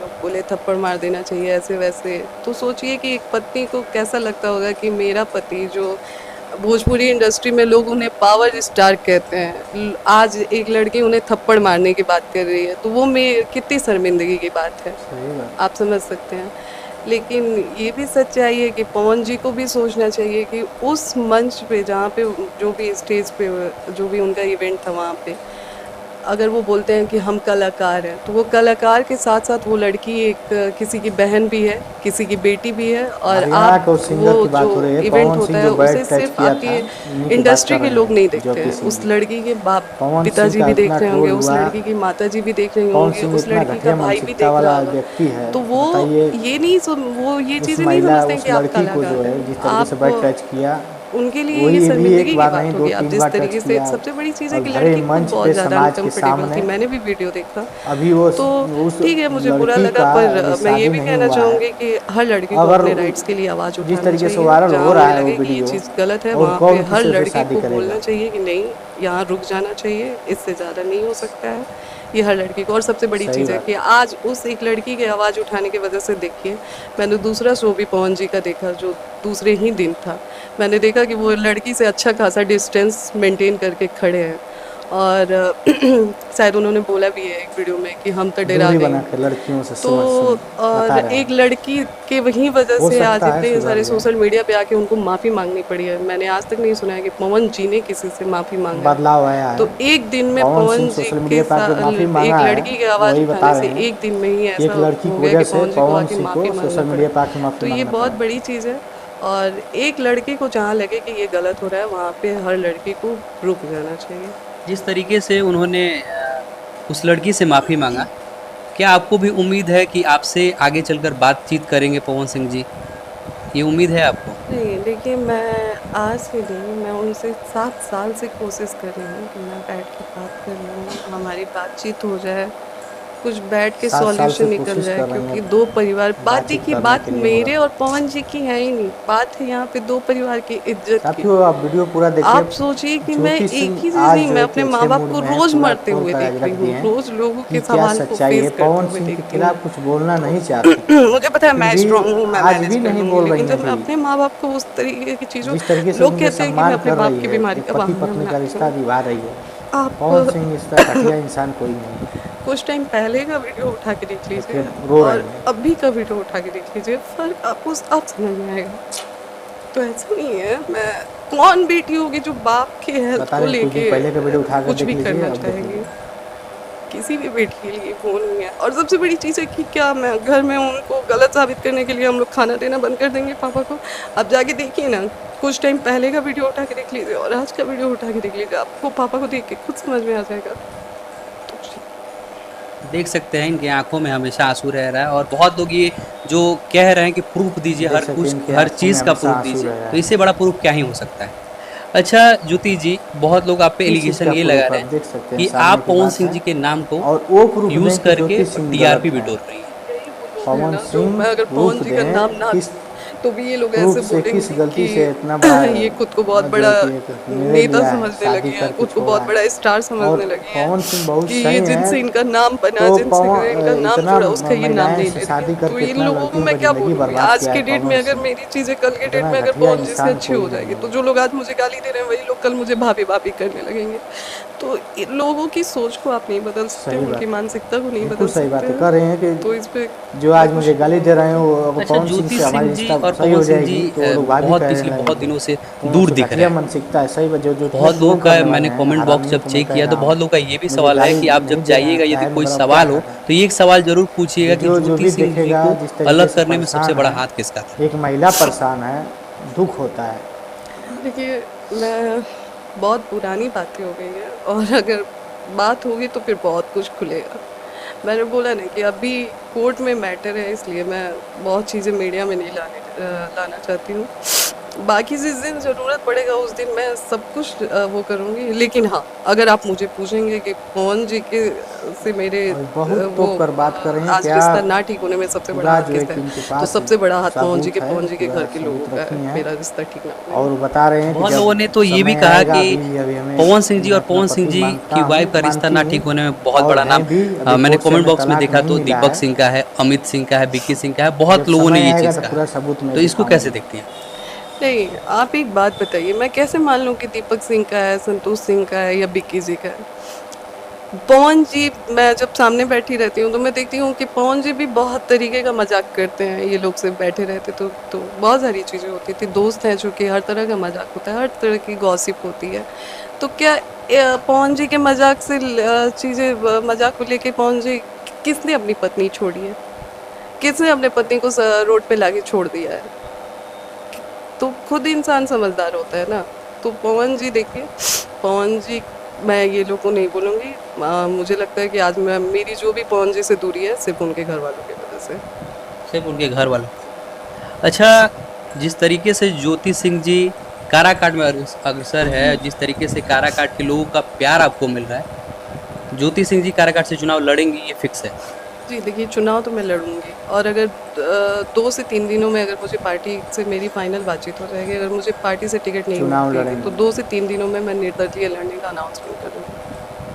लोग बोले थप्पड़ मार देना चाहिए ऐसे वैसे। तो सोचिए कि एक पत्नी को कैसा लगता होगा कि मेरा पति जो भोजपुरी इंडस्ट्री में लोग उन्हें पावर स्टार कहते हैं, आज एक लड़की उन्हें थप्पड़ मारने की बात कर रही है, तो वो में कितनी शर्मिंदगी की बात है, सही बात। आप समझ सकते हैं। लेकिन ये भी सच्चाई है कि पवन जी को भी सोचना चाहिए कि उस मंच पे जहाँ पे जो भी स्टेज पे जो भी उनका इवेंट था वहाँ पे अगर वो बोलते हैं कि हम कलाकार हैं, तो वो कलाकार के साथ साथ वो लड़की एक किसी की बहन भी है, किसी की बेटी भी है। और हरियाणा आप के उस सिंगर वो की बात हो जो रही है, इवेंट पवन होता सिंह है जो बैड उसे टच सिर्फ किया था, आपके उन्हीं की बात इंडस्ट्री कर के रहे लोग हैं, नहीं ज्योति देखते हैं, सिंह उस जी। लड़की के बाप पवन सिंह पिताजी का भी इतना देख रहे ट्रोल होंगे, उस हुआ, लड़की की माताजी भी देख रही पवन होंगी, सिंह उस इतना लड़की घटिया का भाई भी मानसिकता देख वाला रहा होगा। व्यक्ति है, तो वो बताइए ये उस चीज़ें नहीं महिला समझते हैं उस कि आप लड़की को जो कलाकार है हैं। जिस तरीके से बैड आप टच किया, उनके लिए ये वही भी शर्मिंदगी एक की बार बात नहीं होगी। 2 आप 3 जिस बार टच तरीके से किया, सबसे बड़ी चीज़ है और कि भरे लड़की खुद मंच बहुत पे ज़्यादा समाज के अनकंफर्टेबल थी, सामने मैंने भी वीडियो देखा। अभी वो तो उस ठीक है, मुझे बुरा लड़की लगा, का पर अभी मैं ये शादी भी नहीं कहना हुआ है। चाहूँगी कि हर लड़की को अगर अपने राइट्स के लिए आवाज़ जिस उठाना तरीके से चाहिए। वायरल जहाँ हो रहा उन्हें है वो लगे कि ये वीडियो, चीज़ गलत है, और वहाँ पे कौन हर किसी से लड़की शादी को करेगा? बोलना चाहिए कि नहीं, यहाँ रुक जाना चाहिए, इससे ज़्यादा नहीं हो सकता है। ये हर लड़की को। और सबसे बड़ी सही चीज़ है बात। कि आज उस एक लड़की की आवाज़ उठाने की वजह से देखिए, मैंने दूसरा शो भी पवन जी का देखा जो दूसरे ही दिन था। मैंने देखा कि वो लड़की से अच्छा खासा डिस्टेंस मेंटेन करके खड़े हैं, और शायद उन्होंने बोला भी है एक वीडियो में कि हम तो डरा दूरी गए। बना के लड़कियों से तो समझ और बता रहे एक हैं, लड़की के वही वजह हो से आज सकता है इतने सुधर सारे जाए, सोशल मीडिया पे आके उनको माफ़ी मांगनी पड़ी है। मैंने आज तक नहीं सुना है कि पवन जी ने किसी से माफ़ी मांगा है। बदलाव आया है। तो एक दिन में पवन पवन सिंह जी सोशल के मीडिया पे आके माफ़ी साथ मांगा एक है, लड़की की आवाज़ वही बता उठाने से रहे हैं एक दिन में ही कि एक ऐसा लड़की हो की गया वजह कि से पवन जी को पवन आके सिंह माफ़ी को मांगना सोशल पड़ा। मीडिया पे आके माफ़ी तो ये मांगना बहुत पड़ा। बड़ी चीज़ है। और एक लड़की को जहाँ लगे कि ये गलत हो रहा है, वहाँ पे हर लड़की को रुक जाना चाहिए। जिस तरीके से उन्होंने उस लड़की से माफ़ी मांगा, क्या आपको भी उम्मीद है कि आपसे आगे चलकर बातचीत करेंगे पवन सिंह जी? ये उम्मीद है आपको? नहीं, देखिए, मैं आज से नहीं, मैं उनसे 7 साल से कोशिश कर रही हूँ कि मैं बैठ के बात कर लूँ, हमारी बातचीत हो जाए, कुछ बैठ के 7 साल से सॉल्यूशन निकल कोशिश जाए। कर रही क्योंकि हैं 2 परिवार, बात बातचीत देखिए, करने बात के लिए, मेरे मगर और पवन जी की है ही नहीं, बात है यहाँ पे 2 परिवार की इज्जत की। साथियों आप वीडियो पूरा देखिए। आप सोचिए कि मैं ज्योति एक सिंह ही चीज़ आज नहीं, जो मैं है अपने कि माँ अच्छे बाप मूड को में है, रोज़ पूरा मरते खोल हुए कर आज देख रख रही दिए हूँ, हैं रोज़ लोगों कि के क्या सवाल को सच्चाई है। फेस करते पवन हुए सिंह के देखती खिलाफ हूँ। कुछ बोलना नहीं चाहते, मुझे पता है मैं फिर भी स्ट्रांग हूँ, मैं आज मैनेज भी कर नहीं लूँगी, बोल लेकिन रही हैं जब मैं अभी। अपने माँ बाप को उस तरीके की चीज़ों, जिस तरीके से लोग उनके कहते हैं कि मैं सम्मान अपने कर बाप रही की है, बीमारी एक का पति बहाना पत्नी का बनाती रिश्ता हूँ। निभा रही है, आप पवन सिंह इस तरह घटिया इंसान कोई नहीं। कुछ टाइम पहले का वीडियो उठा के देख देखिए लीजिए रो और रही है। अभी का वीडियो उठा के देख लीजिए, फ़र्क आपको आप समझ में आएगा। तो ऐसा नहीं है, मैं कौन बेटी होगी जो बाप के हेल्थ बता को रहे हैं कुछ दिन लेके पहले का वीडियो उठा कर कुछ देख भी लीजिए, करना अब देख चाहेगी। लीजिए। किसी भी बेटी के लिए वो नहीं है। और सबसे बड़ी चीज़ है कि क्या मैं घर में उनको गलत साबित करने के लिए हम लोग खाना देना बंद कर देंगे पापा को? आप जाके देखिए ना, कुछ टाइम पहले का वीडियो उठा के देख लीजिए और आज का वीडियो उठा के देख लीजिए, आपको पापा को देख के खुद समझ में आ जाएगा। देख सकते हैं इनकी आंखों में हमेशा आंसू रह रहा है, और बहुत लोग ये जो कह रहे हैं कि प्रूफ दीजिए, देख हर सकते कुछ हैं इनके हर आंखों में चीज़ का हमेशा प्रूफ आंसू दीजिए, रह रहा तो है। इससे बड़ा प्रूफ क्या ही हो सकता है। अच्छा ज्योति जी, बहुत लोग आप पे किस चीज़ एलिगेशन का ये प्रूफ लगा आप रहे हैं देख सकते हैं, कि सामने आप की पवन बात सिंह है, जी के नाम को और वो प्रूफ यूज दें कि करके ज्योति सिंह टीआरपी गलत बिटोर है। रही है। पवन तो सिंह मैं अगर पवन प्रूफ जी का नाम दें ना किस तो भी ये लोग प्रूफ ऐसे से, किस बोलेंगे गलती से इतना कि बड़ा ये खुद को बहुत जो बड़ा है कि एक निर्णय नेता लिया है, समझने शादी लगी हैं, करके खुद को छोड़ा बहुत है। बड़ा स्टार और समझने लगी हैं पवन सिंह बहुत कि सही ये हैं, जिनसे इनका नाम बना, तो जिनसे इनका नाम इतना जुड़ा, उसका ये नाम महिलाएं नहीं से ले शादी रही। तो करके इन इतना लोगों को लड़कियों मैं का क्या ज़िंदगी बोलूँगी? बर्बाद आज किया के है डेट में पवन अगर सिंह। मेरी चीज़ें, कल के डेट इतना में अगर घटिया पवन जी से इंसान अच्छी कोई हो नहीं जाएगी, है। तो जो लोग आज मुझे गाली दे रहे हैं वही लोग कल मुझे भाभी भाभी करने लगेंगे। तो इन लोगों की सोच को आप नहीं बदल सकते, सही बात, उनकी मानसिकता को नहीं बिल्कुल बदल सही बात सकते है। कह रहे हैं हैं। तो कि इस पे जो आज मैं मुझे कुछ गाली दे रहे हैं वो अगर अच्छा पवन सिंह ज्योति से हमारी सिंह जी रिश्ता और सही पवन हो सिंह जी जाएगी तो वो लोग भाभी बहुत कहने पिछले बहुत लगेंगे। दिनों से तो दूर उनकी दिख रहे घटिया हैं। मानसिकता है, सही बात। जो बहुत लोगों करने का वाले मैंने हैं, कमेंट बॉक्स हरामियों जब को मैं चेक कह किया तो रहा बहुत हूँ, लोगों का ये भी मुझे सवाल है गाली कि आप जब नहीं देना जाइएगा, यदि चाहे कोई मेरा क्या सवाल हो है। तो ये एक सवाल जरूर पूछिएगा कि वीडियो जो ज्योति भी सिंह जी देखेगा, को जिस तरीके अलग से करने में सबसे परेशान बड़ा है, हाथ किसका था? एक महिला परेशान है, दुख होता है। देखिए, मैं बहुत पुरानी बातें हो गई हैं और अगर बात होगी तो फिर बहुत कुछ खुलेगा। मैंने बोला ना कि अभी कोर्ट में मैटर है, इसलिए मैं बहुत चीज़ें मीडिया में नहीं लाना चाहती हूँ। बाकी जिस दिन ज़रूरत पड़ेगा उस दिन मैं सब कुछ वो करूँगी। लेकिन हाँ, अगर आप मुझे पूछेंगे कि पवन जी के से मेरे और बहुत टॉप पर बात कर रहे हैं, आज क्या रिश्ता ना ठीक होने में सबसे बड़ा पूरा हाथ जो है किसका कि है? इनके तो पास सबसे बड़ा हाथ पवन जी सबूत है, के पूरा घर के लोगों सबूत का रखी है, हैं। मेरा रिश्ता ठीक ना होने में। और बता रहे हैं कि बहुत जब लोगों ने तो ये भी समय कहा आएगा, कि अभी हमें पवन सिंह जी मैं और अपना पवन सिंह पति जी मानता की हूँ, वाइफ का रिश्ता मानती ना हूँ ठीक होने में बहुत और बड़ा हैं नाम भी। अभी मैंने कोर्ट से कमेंट हमें बॉक्स में तलाक देखा नहीं तो मिला दीपक है। सिंह का है, अमित सिंह का है, विक्की सिंह का है, जब बहुत लोगों ने समय ये आएगा चीज़ तो कहा पूरा है। सबूत मैं तो इसको कैसे दिखाऊंगी। देखती हैं? नहीं, आप एक बात बताइए, मैं कैसे मान लूँ कि दीपक सिंह का है, संतोष सिंह का है या बिक्की जी का है? पवन जी, मैं जब सामने बैठी रहती हूँ तो मैं देखती हूँ कि पवन जी भी बहुत तरीके का मजाक करते हैं। ये लोग से बैठे रहते तो बहुत सारी चीज़ें होती थी। दोस्त हैं जो कि हर तरह का मजाक होता है, हर तरह की गॉसिप होती है। तो क्या पवन जी के मजाक से चीज़ें मजाक को लेके पवन जी किसने अपनी पत्नी छोड़ी है? किसने अपने पत्नी को रोड पे लाके छोड़ दिया है? तो खुद इंसान समझदार होता है ना। तो पवन जी देखिए, पवन जी, मैं ये लोग को नहीं बोलूँगी। मुझे लगता है कि आज मैं मेरी जो भी पवन जी से दूरी है सिर्फ़ उनके घरवालों की वज़ह से। सिर्फ उनके घर वालों। अच्छा, जिस तरीके से ज्योति सिंह जी काराकाट में अग्रसर है, जिस तरीके से काराकाट के लोगों का प्यार आपको मिल रहा है, ज्योति सिंह जी काराकाट से चुनाव लड़ेंगी ये फिक्स है। जी, देखिए चुनाव तो मैं लड़ूँगी और अगर 2 से 3 दिनों में अगर मुझे पार्टी से मेरी फाइनल बातचीत हो जाएगी, अगर मुझे पार्टी से टिकट नहीं चुनाव मिलती तो लड़ेंगे। 2 से 3 दिनों में मैं निर्दलीय लड़ने का अनाउंसमेंट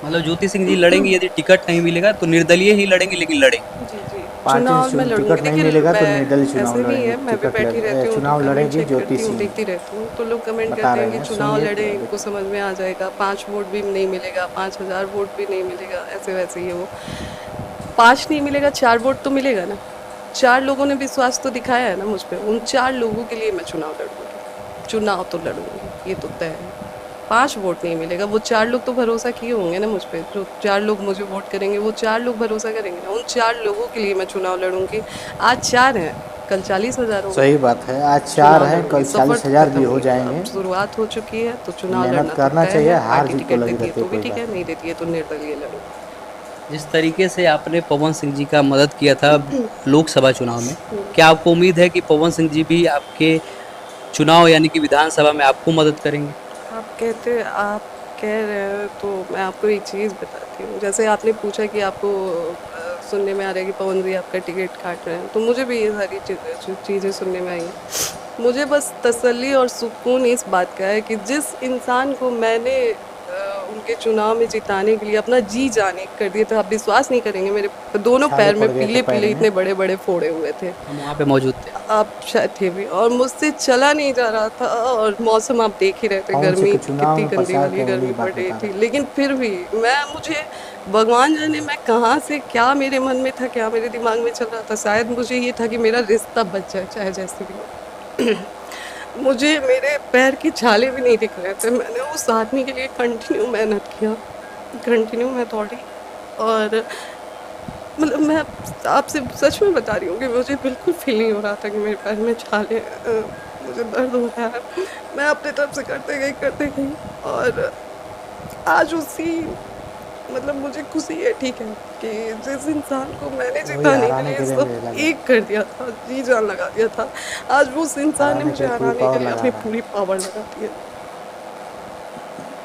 मतलब ज्योति सिंह जी करूँगी। लड़ेंगी, यदि टिकट नहीं मिलेगा तो निर्दलीय ही लड़ेंगी, लेकिन लड़ेंगी। जी, जी। पार्टी चुनाव से मैं लड़ूँगी। टिकट नहीं देखिए मिलेगा तो मैं निर्दलीय चुनाव ऐसे भी लड़ेंगे। है, मैं भी बैठी रहती हूँ तो चुनाव कमेंट लड़ेगी चेक ज्योति करती हूँ, सिंह, देखती रहती हूँ। तो लोग कमेंट बता करते हैं रहे कि हैं, चुनाव सुनिए लड़े, पूरा इनको देखिए। समझ में आ जाएगा, 5 वोट भी नहीं मिलेगा, 5000 वोट भी नहीं मिलेगा, ऐसे-वैसे ये वो। 5 नहीं मिलेगा, 4 वोट तो मिलेगा ना। 4 लोगों ने विश्वास तो दिखाया है ना मुझ पे। उन 4 लोगों के लिए मैं चुनाव लड़ूँगी। चुनाव तो लड़ूँगी, ये तो तय है। 5 वोट नहीं मिलेगा, वो 4 लोग तो भरोसा किए होंगे ना मुझ पे। जो 4 लोग मुझे वोट करेंगे, वो 4 लोग भरोसा करेंगे ना। उन 4 लोगों के लिए मैं चुनाव लड़ूँगी। आज 4 हैं, कल 40,000 होंगे। सही बात है, आज 4 चुनाव हैं, लड़ूँगी, कल सफ़र तो 40,000 भी खत्म हो नहीं हुआ। अब जाएंगे। शुरुआत हो चुकी है तो चुनाव मेहनत लड़ना तो करना तय चाहिए, है। हार पार्टी जीत तो टिकट लगी देती है रहती तो है, भी कोई ठीक है, बात नहीं नहीं। देती है तो निर्दलीय लड़ूँगी। जिस तरीके से आपने पवन सिंह जी का मदद किया था लोकसभा चुनाव में, हुँ। क्या आपको उम्मीद है कि पवन सिंह जी भी आपके चुनाव यानी कि विधानसभा में आपको मदद करेंगे? आप कह रहे हैं तो मैं आपको एक चीज़ बताती हूँ। जैसे आपने पूछा कि आपको सुनने में आ रहा है कि पवन जी आपका टिकट काट रहे हैं, तो मुझे भी ये सारी चीज़ें सुनने में आई हैं। मुझे बस तसल्ली और सुकून इस बात का है कि जिस इंसान को मैंने उनके चुनाव में जिताने के लिए अपना जी जान एक कर दिया था, आप विश्वास नहीं करेंगे, मेरे दोनों छाले पैर में पड़ गए थे पैर पीले-पीले में। इतने बड़े-बड़े फोड़े हुए थे। हम वहाँ पे मौजूद थे। आप शायद थे भी और मुझसे चला नहीं जा रहा था और मौसम आप देख ही रहे थे, पवन सिंह गर्मी के चुनाव कितनी में गंदी प्रचार वाली करने गर्मी की पड़ बात रही बता थी। रहे लेकिन फिर भी मुझे भगवान जाने मैं कहाँ से क्या मेरे मन में था, क्या मेरे दिमाग में चल रहा था। शायद मुझे ये था कि मेरा रिश्ता बच जाए, चाहे जैसे भी हो। मुझे मेरे पैर की छाले भी नहीं दिख रहे थे। मैंने उस आदमी के लिए कंटिन्यू मेहनत किया, कंटिन्यू मैं दौड़ी और मतलब मैं आपसे सच में बता रही हूँ कि मुझे बिल्कुल फ़ील नहीं हो रहा था कि मेरे पैर में छाले मुझे दर्द हो रहा है। मैं अपनी तरफ से करते गई और आज उसी मतलब मुझे खुशी है, ठीक है, कि जिस इंसान को मैंने हैं। वही जिताने के हराने लिए के लिए सब मुझे लगा, एक कर दिया था, जी जान लगा दिया था, आज वो उस इंसान ने हराने के मुझे लिए पूरी हराने के पावर लिए लगा अपनी रहा है। पूरी पावर लगा दी है।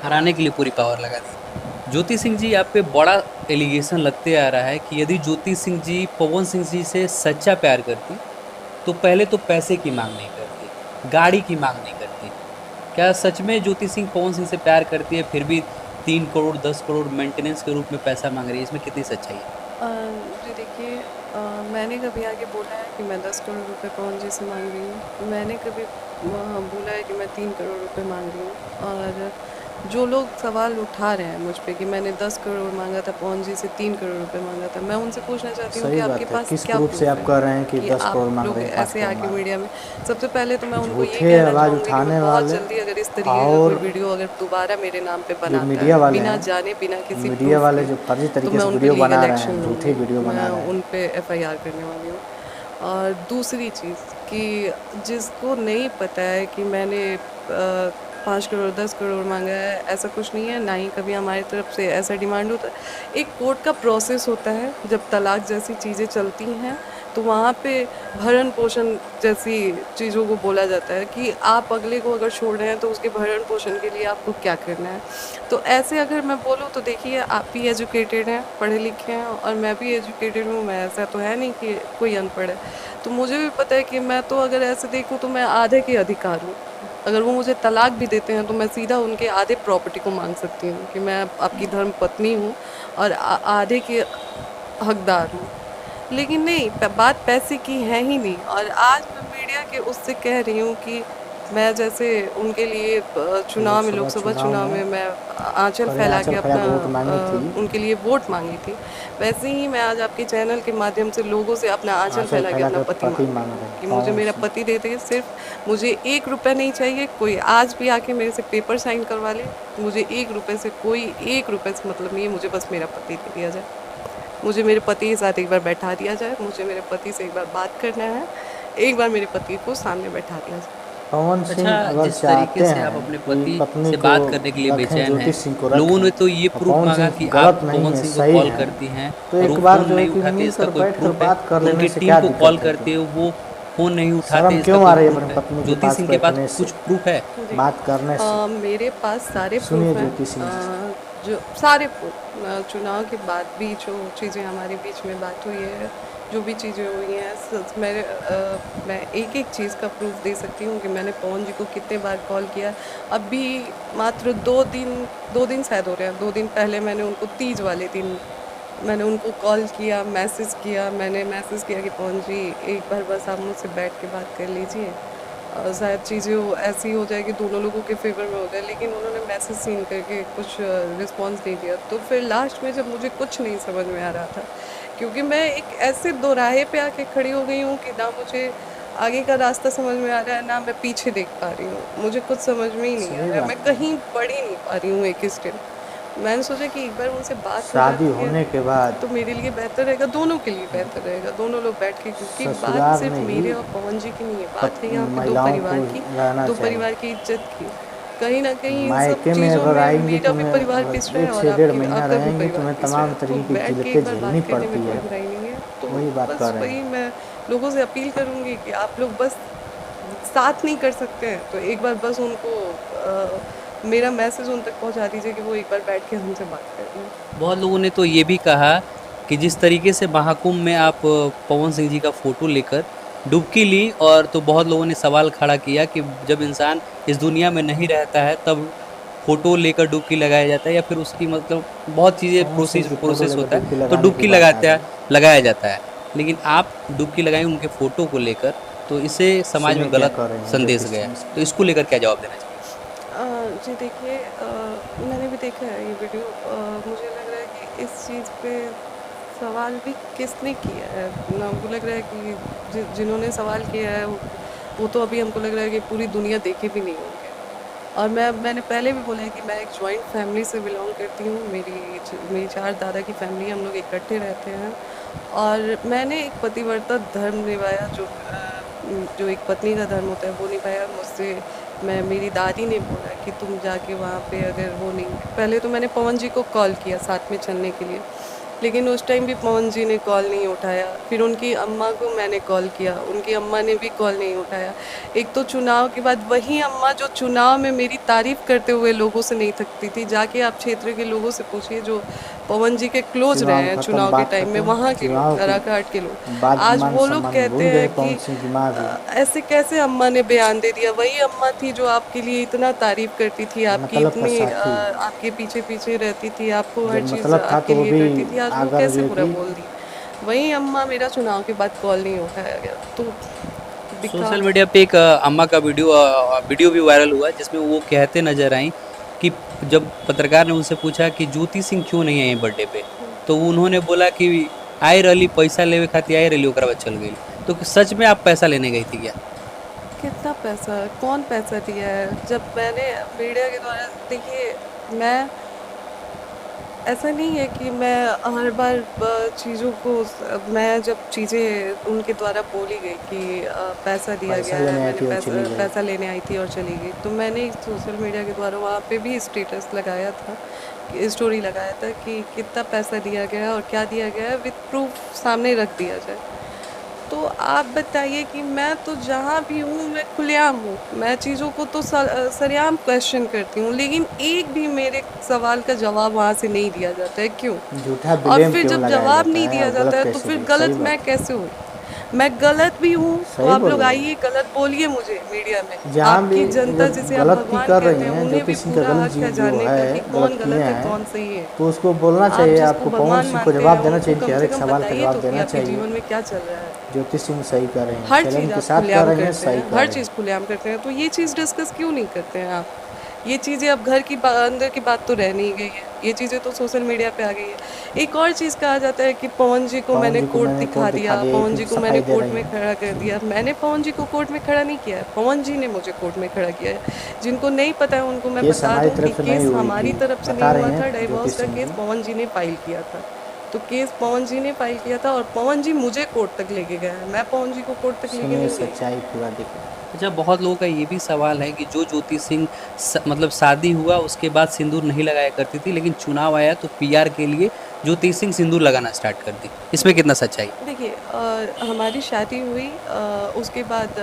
हराने के लिए पूरी पावर लगा दी। ज्योति सिंह जी आप पे बड़ा एलिगेशन लगते आ रहा है कि यदि ज्योति सिंह जी पवन सिंह जी से सच्चा प्यार करती, तो पहले तो पैसे की माँग नहीं करती, गाड़ी की माँग नहीं करती। क्या सच में ज्योति सिंह पवन सिंह से प्यार करती है, फिर भी 3 करोड़ 10 करोड़ मेंटेनेंस के रूप में पैसा माँग रही है? इसमें कितनी सच्चाई है? जी देखिए, मैंने कभी आगे बोला है कि मैं 10 करोड़ रुपए पवन जी से माँग रही हूँ। मैंने कभी बोला है कि मैं 3 करोड़ रुपए माँग रही हूँ और जो लोग सवाल उठा रहे हैं मुझ पे कि मैंने 10 करोड़ माँगा था पवन जी से 3 करोड़ रुपए माँगा था, मैं उनसे पूछना चाहती हूँ कि सही आपके बात है, पास किस क्या प्रूफ से प्रूफ़ आप है कह रहे हैं कि कि 10 करोड़ आप मांग लोग रहे हैं, 5 ऐसे करोड़ आके मांग रहे मीडिया में। सबसे पहले तो मैं हैं? उनको ये झूठे कहना आवाज़ चाहूँगी कि वो उठाने बहुत वाले जल्दी अगर इस तरीके का कोई और वीडियो अगर दोबारा मेरे नाम पे जो बनाता मीडिया है, वाले बिना हैं, जाने, बिना किसी मीडिया प्रूफ़ वाले के, जो फर्जी तो तरीके मैं से उन पे वीडियो बना लीगल रहे एक्शन हैं, झूठे लूँगी। वीडियो मैं बना रहे हैं। उन पे एफआईआर करने वाली हूँ। और दूसरी चीज़ कि जिसको नहीं पता है कि मैंने 5 करोड़ 10 करोड़ माँगा है, ऐसा कुछ नहीं है, ना ही कभी हमारी तरफ से ऐसा डिमांड होता है। एक कोर्ट का प्रोसेस होता है, जब तलाक जैसी चीज़ें चलती हैं, तो वहाँ पे भरण पोषण जैसी चीज़ों को बोला जाता है कि आप अगले को अगर छोड़ रहे हैं तो उसके भरण पोषण के लिए आपको क्या करना है। तो ऐसे अगर मैं बोलूँ तो देखिए, आप भी एजुकेटेड हैं, पढ़े लिखे हैं, और मैं भी एजुकेटेड हूँ। मैं ऐसा तो है नहीं कि कोई अनपढ़ है। तो मुझे भी पता है कि मैं तो अगर ऐसे देखूँ तो मैं आधे के अधिकार हूँ। अगर वो मुझे तलाक भी देते हैं तो मैं सीधा उनके आधे प्रॉपर्टी को मांग सकती हूँ कि मैं आपकी धर्म पत्नी हूँ और आधे के हकदार हूँ। लेकिन नहीं, बात पैसे की है ही नहीं। और आज मैं मीडिया के उससे कह रही हूँ कि मैं जैसे उनके लिए चुनाव में, लोकसभा चुनाव में मैं आंचल खड़े फैला आंचल के फैला अपना के वोट मांगी थी। उनके लिए वोट मांगी थी, वैसे ही मैं आज आपके चैनल के माध्यम से लोगों से अपना आंचल आंचल फैला के फैला अपना के पति पति मांग मांग रही हूँ रहे कि हैं। मुझे कौन मेरा सी? पति दे दे। सिर्फ मुझे 1 रुपया नहीं चाहिए, कोई आज भी आके मेरे से पेपर साइन करवा ले, मुझे 1 रुपये से, कोई 1 रुपये से मतलब नहीं है। मुझे बस मेरा पति दे दिया जाए, मुझे मेरे पति के साथ एक बार बैठा दिया जाए, मुझे मेरे पति से एक बार बात करना है, एक बार मेरे पति को सामने बैठा दिया जाए। पवन अच्छा, सिंह अगर जिस तरीके चाहते से आप हैं अपने कि पति पत्नी से को बात करने के लिए रखें, बेचैन ज्योति हैं, सिंह को लोगों रखें, ने तो ये और प्रूफ पवन मांगा सिंह कि गलत आप नहीं पवन है, सिंह को सही कॉल है, करती हैं तो और एक वो बार फ़ोन जो है नहीं कि उठाते, इसका मिलकर कोई बैठकर प्रूफ है। बात कर उनकी लेने से टीम क्या को कॉल दिक्कत है करते कि हो, वो फ़ोन नहीं उठाते, शर्म इसका क्यों कोई आ रही है प्रूफ अपनी है। पत्नी के ज्योति पास सिंह के पास बैठने से, कुछ प्रूफ है? जी। बात करने से? मेरे पास सारे सुनिए प्रूफ हैं। ज्योति सिंह जी। जो सारे प्रूफ, चुनाव के बाद भी जो चीज़ें हमारे बीच में बात हुई है, जो भी चीज़ें हुई हैं, मैं एक एक चीज़ का प्रूफ दे सकती हूँ कि मैंने पवन जी को कितने बार कॉल किया। अभी मात्र 2 दिन शायद हो रहे हैं, 2 दिन पहले मैंने उनको, तीज वाले दिन मैंने उनको कॉल किया, मैसेज किया। मैंने मैसेज किया कि पवन जी, एक बार बस आप मुझसे बैठ के बात कर लीजिए, शायद चीज़ें ऐसी हो जाए कि दोनों लोगों के फेवर में हो जाए। लेकिन उन्होंने मैसेज सीन करके कुछ रिस्पॉन्स नहीं दिया। तो फिर लास्ट में जब मुझे कुछ नहीं समझ में आ रहा था, क्योंकि मैं एक ऐसे दोराहे पे आके खड़ी हो गई हूँ कि ना मुझे आगे का रास्ता समझ में आ रहा है, ना मैं पीछे देख पा रही हूँ। मुझे कुछ समझ में ही नहीं आ सही रहा है, बात मैं है। कहीं बढ़ ही नहीं पा रही हूँ एक स्टेप। मैंने सोचा कि एक बार उनसे बात हो शादी जाती है होने के बाद तो मेरे लिए बेहतर रहेगा, दोनों के लिए बेहतर रहेगा, दोनों लोग बैठ के, क्योंकि बात ससुराल सिर्फ में ही मेरे और पवन जी की नहीं है, बात है यहाँ पे दो महिलाओं को परिवार की, रहना दो चाहिए। परिवार की इज्जत की। कहीं ना कहीं इन सब मायके में चीज़ों अगर में आएंगी मेरा भी तुम्हें, परिवार अगर पिस रहा है एक और से डेढ़ महीना आपका भी रहेंगी, परिवार तुम्हें पिस रहा तमाम है। तो तरीके की बैठ के जिल्लतें एक बार झेलनी बात करने में पड़ती कोई है। बुराई नहीं है। तो वही बात बस कर रहे वही हैं। मैं लोगों से अपील करूँगी कि आप लोग बस साथ नहीं कर सकते हैं तो एक बार बस उनको मेरा मैसेज उन तक पहुँचा दीजिए कि वो एक बार बैठ के हमसे बात कर लें। बहुत लोगों ने तो ये भी कहा कि जिस तरीके से महाकुंभ में आप पवन सिंह जी का फ़ोटो लेकर डुबकी ली, और तो बहुत लोगों ने सवाल खड़ा किया कि जब इंसान इस दुनिया में नहीं रहता है तब फ़ोटो लेकर डुबकी लगाया जाता है, या फिर उसकी मतलब बहुत चीज़ें पवन सिंह प्रोसेस की फोटो प्रोसेस लेकर होता है, डुबकी तो लगाने की डुबकी बात आ लगाता है, गई। लगाया जाता है। लेकिन आप डुबकी लगाई उनके फ़ोटो को लेकर, तो इससे समाज सुनिए में क्या गलत कर रहे हैं संदेश ज्योति गया सिंह है। इस तो पे। इसको लेकर क्या जवाब देना चाहिए? जी देखिए, मैंने भी देखा है ये वीडियो। मुझे लग रहा है कि इस चीज़ पे सवाल भी किसने किया है ना, हमको लग रहा है कि जिन्होंने सवाल किया है वो तो अभी हमको लग रहा है कि पूरी दुनिया देखे भी नहीं होंगे। और मैंने पहले भी बोला है कि मैं एक जॉइंट फैमिली से बिलोंग करती हूँ। मेरी 4 दादा की फैमिली, हम लोग इकट्ठे रहते हैं। और मैंने एक पतिव्रता धर्म निभाया, जो एक पत्नी का धर्म होता है वो निभाया। मेरी दादी ने बोला कि तुम जाके वहाँ पे, अगर वो नहीं, पहले तो मैंने पवन जी को कॉल किया साथ में चलने के लिए, लेकिन उस टाइम भी पवन जी ने कॉल नहीं उठाया। फिर उनकी अम्मा को मैंने कॉल किया, उनकी अम्मा ने भी कॉल नहीं उठाया। एक तो चुनाव के बाद वही अम्मा जो चुनाव में मेरी तारीफ करते हुए लोगों से नहीं थकती थी, जाके आप क्षेत्र के लोगों से पूछिए जो पवन जी के क्लोज रहे चुनाव हैं खत्म, चुनाव के बात टाइम में, खत्म। वहाँ के लोग, चुनाव के काराकाट के लोग, बाद आज मान वो लोग सम्मान कहते भूल गए हैं पवन कि सिंह की माँ भी। ऐसे कैसे अम्मा ने बयान दे दिया। वही अम्मा थी जो आपके लिए इतना तारीफ करती थी, आपकी मतलब का इतनी साथी। आपके पीछे पीछे रहती थी, आपको हर जब चीज़ मतलब था आपके तो वो लिए भी करती थी। आज वो आकर कैसे जो है बुरा कि बोल दी। वही अम्मा, मेरा चुनाव के बाद कॉल नहीं उठाया गया तो दिखा। सोशल मीडिया पे एक अम्मा का वीडियो भी वायरल हुआ है, जिसमें वो कहते नजर आई कि जब पत्रकार ने उनसे पूछा कि ज्योति सिंह क्यों नहीं आई बर्थडे पे, तो उन्होंने बोला कि आए रही पैसा लेवे खातिर आए रही, ओकरा बाद चल गई। तो सच में आप पैसा लेने गई थी क्या? कितना पैसा, कौन पैसा दिया है? जब मैंने मीडिया के द्वारा, देखिए, मैं, ऐसा नहीं है कि मैं हर बार चीज़ों को मैं जब चीज़ें उनके द्वारा बोली गई कि पैसा दिया पैसा गया है, लेने आई मैंने थी और चली गई। पैसा लेने आई थी और चली गई, तो मैंने सोशल मीडिया के द्वारा वहाँ पे भी स्टेटस लगाया था, स्टोरी लगाया था कि कितना पैसा दिया गया है और क्या दिया गया है, विद प्रूफ सामने रख दिया जाए। तो आप बताइए कि मैं तो जहाँ भी हूँ मैं खुलेआम हूँ, मैं चीज़ों को तो सरेआम क्वेश्चन करती हूँ, लेकिन एक भी मेरे सवाल का जवाब वहाँ से नहीं दिया जाता है, क्यों? झूठा और ब्लेम फिर क्यों जब लगाया जवाब जाता नहीं है दिया और जाता गलत है तो कैसे फिर बोल, सही गलत मैं बात कैसे हुई? मैं गलत भी हूँ है, तो सही आप बोल लोग रहे आइए हैं। गलत बोलिए मुझे मीडिया में। जहाँ भी आपकी जनता जब जिसे आप गलती भगवान कर कहते रही हैं हैं उन्हें भी ज्योति सिंह का पूरा गलत हक है जो जानने का है कि गलत कौन किए गलत है हैं, कौन सही है। तो उसको बोलना आप चाहिए, जिसको आपको पवन भगवान सिंह को मानते हैं जवाब देना उनको चाहिए, कम हर से एक कम सवाल का बताइए जवाब तो कि देना आपके चाहिए। जीवन में क्या चल रहा है। ज्योति सिंह सही कर रहे हैं, हर चैलेंज चीज़ के आप साथ कर खुलेआम रही हैं, करते सही हैं, कर हर रही चीज़ हैं। खुलेआम करते हैं, तो ये चीज़ डिस्कस क्यों नहीं करते हैं आप? ये चीज़ें अब घर की अंदर की बात तो रह नहीं गई है, ये चीज़ें तो सोशल मीडिया पे आ गई है। एक और चीज़ कहा जाता है कि पवन जी को पवन मैंने जी को कोर्ट मैंने दिखा कोर्ट दिखा दिया, दिया, ये पवन फिर जी को मैंने सफाई दे कोर्ट रही में हैं। खड़ा कर दिया। मैंने पवन जी को कोर्ट में खड़ा नहीं किया है, पवन जी ने मुझे कोर्ट में खड़ा किया है। जिनको नहीं पता है उनको मैं केस बता हमारी दूं कि तरफ से नहीं केस हुई हमारी थी, तरफ से नहीं बता हुआ रही था, हैं ज्योति डिवोर्स का सिंह केस जी। पवन जी ने फाइल किया था। तो केस पवन जी ने फाइल किया था और पवन जी मुझे कोर्ट तक लेके गया है, मैं पवन जी को कोर्ट तक लेके सुनिए नहीं गई। सच्चाई पूरा देखिए। अच्छा, बहुत लोगों का ये भी सवाल है कि जो ज्योति सिंह मतलब शादी हुआ उसके बाद सिंदूर नहीं लगाया करती थी, लेकिन चुनाव आया तो पीआर के लिए ज्योति सिंह सिंदूर लगाना स्टार्ट कर दी। इसमें कितना सच्चाई है? देखिए हमारी शादी हुई, उसके बाद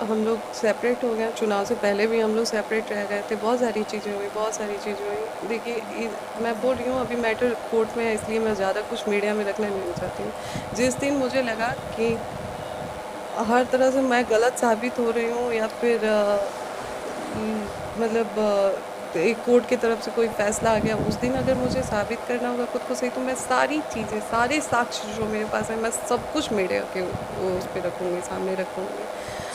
हम लोग सेपरेट हो गए। चुनाव से पहले भी हम लोग सेपरेट रह गए थे, बहुत सारी चीज़ें हुई, बहुत सारी चीज़ें हुई। देखिए मैं बोल रही हूँ अभी मैटर कोर्ट में है, इसलिए मैं ज़्यादा कुछ मीडिया में रखना नहीं चाहती हूँ। जिस दिन मुझे लगा कि हर तरह से मैं गलत साबित हो रही हूँ या फिर मतलब एक कोर्ट की तरफ से कोई फैसला आ गया, उस दिन अगर मुझे साबित करना होगा खुद को सही, तो मैं सारी चीज़ें, सारे साक्ष्य जो मेरे पास है, मैं सब कुछ मीडिया के उस पे रखूँगी, सामने रखूँगी।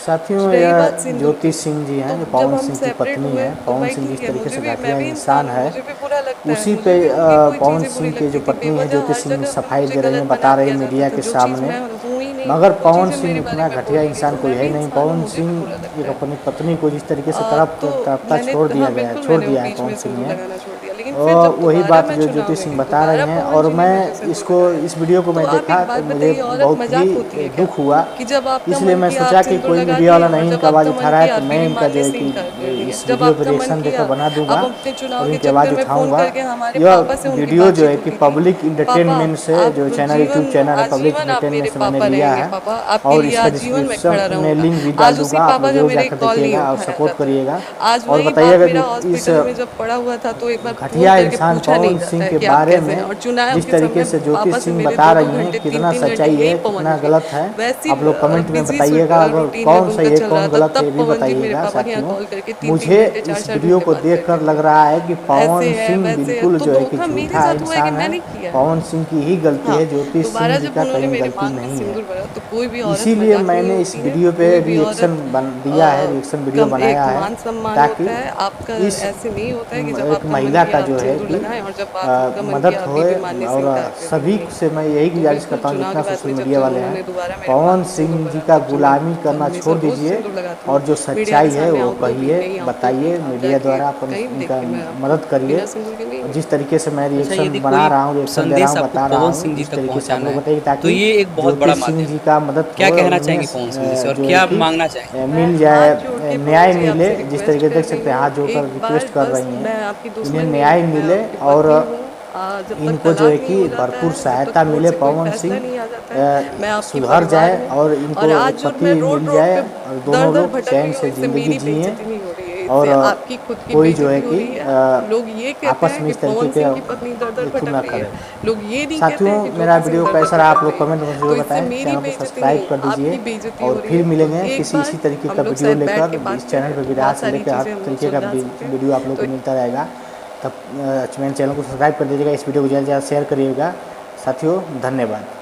साथियों, रही यह बात सिंदूर ज्योति की, सिंह जी हैं तो जो जब पवन हम सिंह की सेपरेट पत्नी हुए हैं। तो पवन भाई सिंह ठीक जिस है, तरीके मुझे से भी, मैं घटिया भी इंसान इंसान हूँ, है, मुझे भी बुरा लगता है, उसी पे मुझे भी उनकी कोई पवन चीज़ें बुरी सिंह के लगती जो थी। पत्नी है बेवजह ज्योति हर सिंह जगह पे सफाई मुझे दे रही हैं, गलत बता बना रही दिया हैं जाता मीडिया था, के जो चीज़ सामने। मैं हूँ ही नहीं, मगर वो पवन चीज़ें सिंह मेरे बारे उतना में घटिया बोली गई, इंसान तो कोई मैं है भी नहीं। इंसान हूँ, पवन मुझे भी बुरा सिंह लगता एक है। अपनी पत्नी को जिस तरीके से तो तड़पता मैंने, छोड़ दिया हाँ गया है, बिल्कुल, छोड़ मैंने वो दिया है बीच पवन में सिंह सिंदूर ने। लगाना छोड़ दिया, लेकिन फिर और जब वही दोबारा बात मैं जो चुनाव ज्योति में सिंह गई, बता रही दोबारा हैं, पवन और जी ने मुझे मैं सिंदूर इसको लगाया। इस वीडियो को तो मैं आप देखा एक बात तो मुझे बताइए, औरत बहुत मजाक होती ही है क्या? दुख हुआ। कि जब आपका इसलिए मन मैं किया सोचा आप कि सिंदूर कोई लगा मीडिया दिए, वाला और नहीं जब इनका आवाज़ आपका उठा मन रहा है, किया तो आप मैं बीवी इनका जो मानने है से कि इनकार कर दिया, इस जब वीडियो पे आपका मन रिएक्शन किया देकर बना आप दूंगा अपने चुनाव और के इनकी चक्कर आवाज़ में फ़ोन उठाऊंगा। करके हमारे यह पापा से उनकी वीडियो जो है बातचीत कि होती थी। पब्लिक पापा, इंटरटेनमेंट से आप जो चैनल यूट्यूब जीवन चैनल है पब्लिक आजीवन आप इंटरटेनमेंट मेरे से मैंने पापा लिया रहेंगे है, पापा, आपके और लिए इसका आजीवन मैं खड़ा डिस्क्रिप्शन में रहूँगा। लिंक भी डाल आज उसी दूंगा, आप पापा लोग का जरूर मेरे जाकर कॉल नहीं देखिएगा और उठाया सपोर्ट जाता है। करिएगा। आज और वही बाप बताइएगा मेरा कि इस हॉस्पिटल में जब पड़ा हुआ था तो एक बार फ़ोन घटिया करके इंसान पूछा नहीं पवन जाता सिंह है के कि आप बारे कैसे हैं? में और चुनाव जिस के तरीके समय से ज्योति पापा से सिंह मेरे बता 2-2 रही हैं घंटे, कितना 3-3 घंटे सच्चाई है, यही पवन कितना जी। गलत है, वैसी आप लोग कमेंट में बिज़ी बताइएगा। अगर रूटीन में कौन उनका सही है चल रहा कौन था, गलत है तब ये भी पवन जी मेरे बताइएगा। पापा के यहाँ साथियों, कॉल करके 3-3 मुझे घंटे, इस 4-4 वीडियो घंटे को बात देख करते कर थे। लग रहा है कि ऐसे पवन है, सिंह वैसे है, बिल्कुल तो जो है कि धोखा मेरे झूठा साथ हुआ है कि इंसान है। मैंने किया है। पवन सिंह की ही गलती हाँ, है, ज्योति दोबारा सिंह जी जब का उन्होंने कहीं मेरे गलती माँग में नहीं है। सिंदूर भरा, तो कोई भी औरत इसीलिए मज़ाक नहीं मैंने इस होती है, वीडियो पे कोई भी रिएक्शन औरत दिया है, रिएक्शन वीडियो कम बनाया एक है, मान-सम्मान ताकि होता है, आपका इस ऐसे नहीं होता है कि जब एक आपका मन महिला किया का आप जो है सिंदूर कि लगाएँ और जब आपका मन मदद किया आप होए। बीवी मानने से और इनकार कर दें, सभी नहीं। से मैं यही तो गुजारिश बिल्कुल करता हूँ चुनाव जितना के बाद सोशल में जब मीडिया वाले हैं, उन्होंने दोबारा मेरे पवन माँग में सिंह सिंदूर जी भरा, का तब चुनाव गुलामी तब करना हमेशा छोड़ रोज़ दीजिए, सिंदूर लगाती और हूँ। जो मीडिया के सच्चाई है सामने वो आउटडोर भी, कहिए, नहीं आउटडोर भी, बताइए। आप मीडिया जाके द्वारा अपन कहीं भी इनका देखिए, मैं आपको मदद करिए। बिना सिंदूर के नहीं और जिस मिलूँगी। तरीके से मैं अच्छा, रिएक्शन यदि बना कोई रहा हूँ, रिएक्शन दे रहा संदेश हूँ, आपको बता रहा पवन हूँ, सिंह जी इस तक तरीके से आप पहुंचाना लोग है, बताइए, तो ताकि ये एक बहुत ज्योति बड़ा सिंह माध्यम जी है। का मदद क्या हो और कहना उन्हें चाहेंगे पवन सिंह जी से, और जो है क्या कि मांगना चाहेंगे? मैं मिल हाथ जोड़ जाए, के न्याय पवन जी मिले। आपसे जिस रिक्वेस्ट तरीके कर देख रही सकते हैं हूँ, हाथ जोड़कर एक रिक्वेस्ट बार कर बस, रही मैं हैं, आपकी इन्हें दुश्मन नहीं न्याय हूँ, मैं मिले आपकी और पत्नी हूँ। जब तक इनको जो है तलाक नहीं कि हो जाता भरपूर है, जब तक सहायता कोर्ट मिले, से कोई पवन फैसला सिंह नहीं आ जाता है, मैं आपकी सुधर परिवार जाए हूँ। और और इनको आज एक जो पति मैं मिल रोड जाए पे और दोनों दर-दर लोग भटक चैन रही हूँ, से इससे ज़िंदगी मेरी जिएँ। बेइज्जती नहीं हो रही है, और इससे आपकी खुद की कोई जो बेइज्जती है हो कि रही है। लोग ये कहते आपस हैं में कि इस तरीके पवन के सिंह की पत्नी दर-दर ये भटक ना रही है। करें। लोग ये नहीं कहते साथियों, हैं कि मेरा ज्योति सिंह वीडियो दर-दर कैसा रहा आप भटक लोग रही है। कमेंट में तो जरूर इससे बताएं, मेरी चैनल को बेइज्जती सब्सक्राइब नहीं, कर दीजिए आपकी बेइज्जती हो और रही फिर है। तो मिलेंगे एक किसी बार इसी तरीके का हम लोग वीडियो शायद बैठ के लेकर। बात इस चैनल करें, पर तो विराट बहुत से सारी लेकर हर चीज़ें हम लोग तरीके का सुलझा सकते हैं। वीडियो आप लोग को तो मिलता रहेगा। तब मेरे चैनल को सब्सक्राइब कर दीजिएगा, इस वीडियो को ज़्यादा से ज़्यादा शेयर करिएगा। साथियों, धन्यवाद।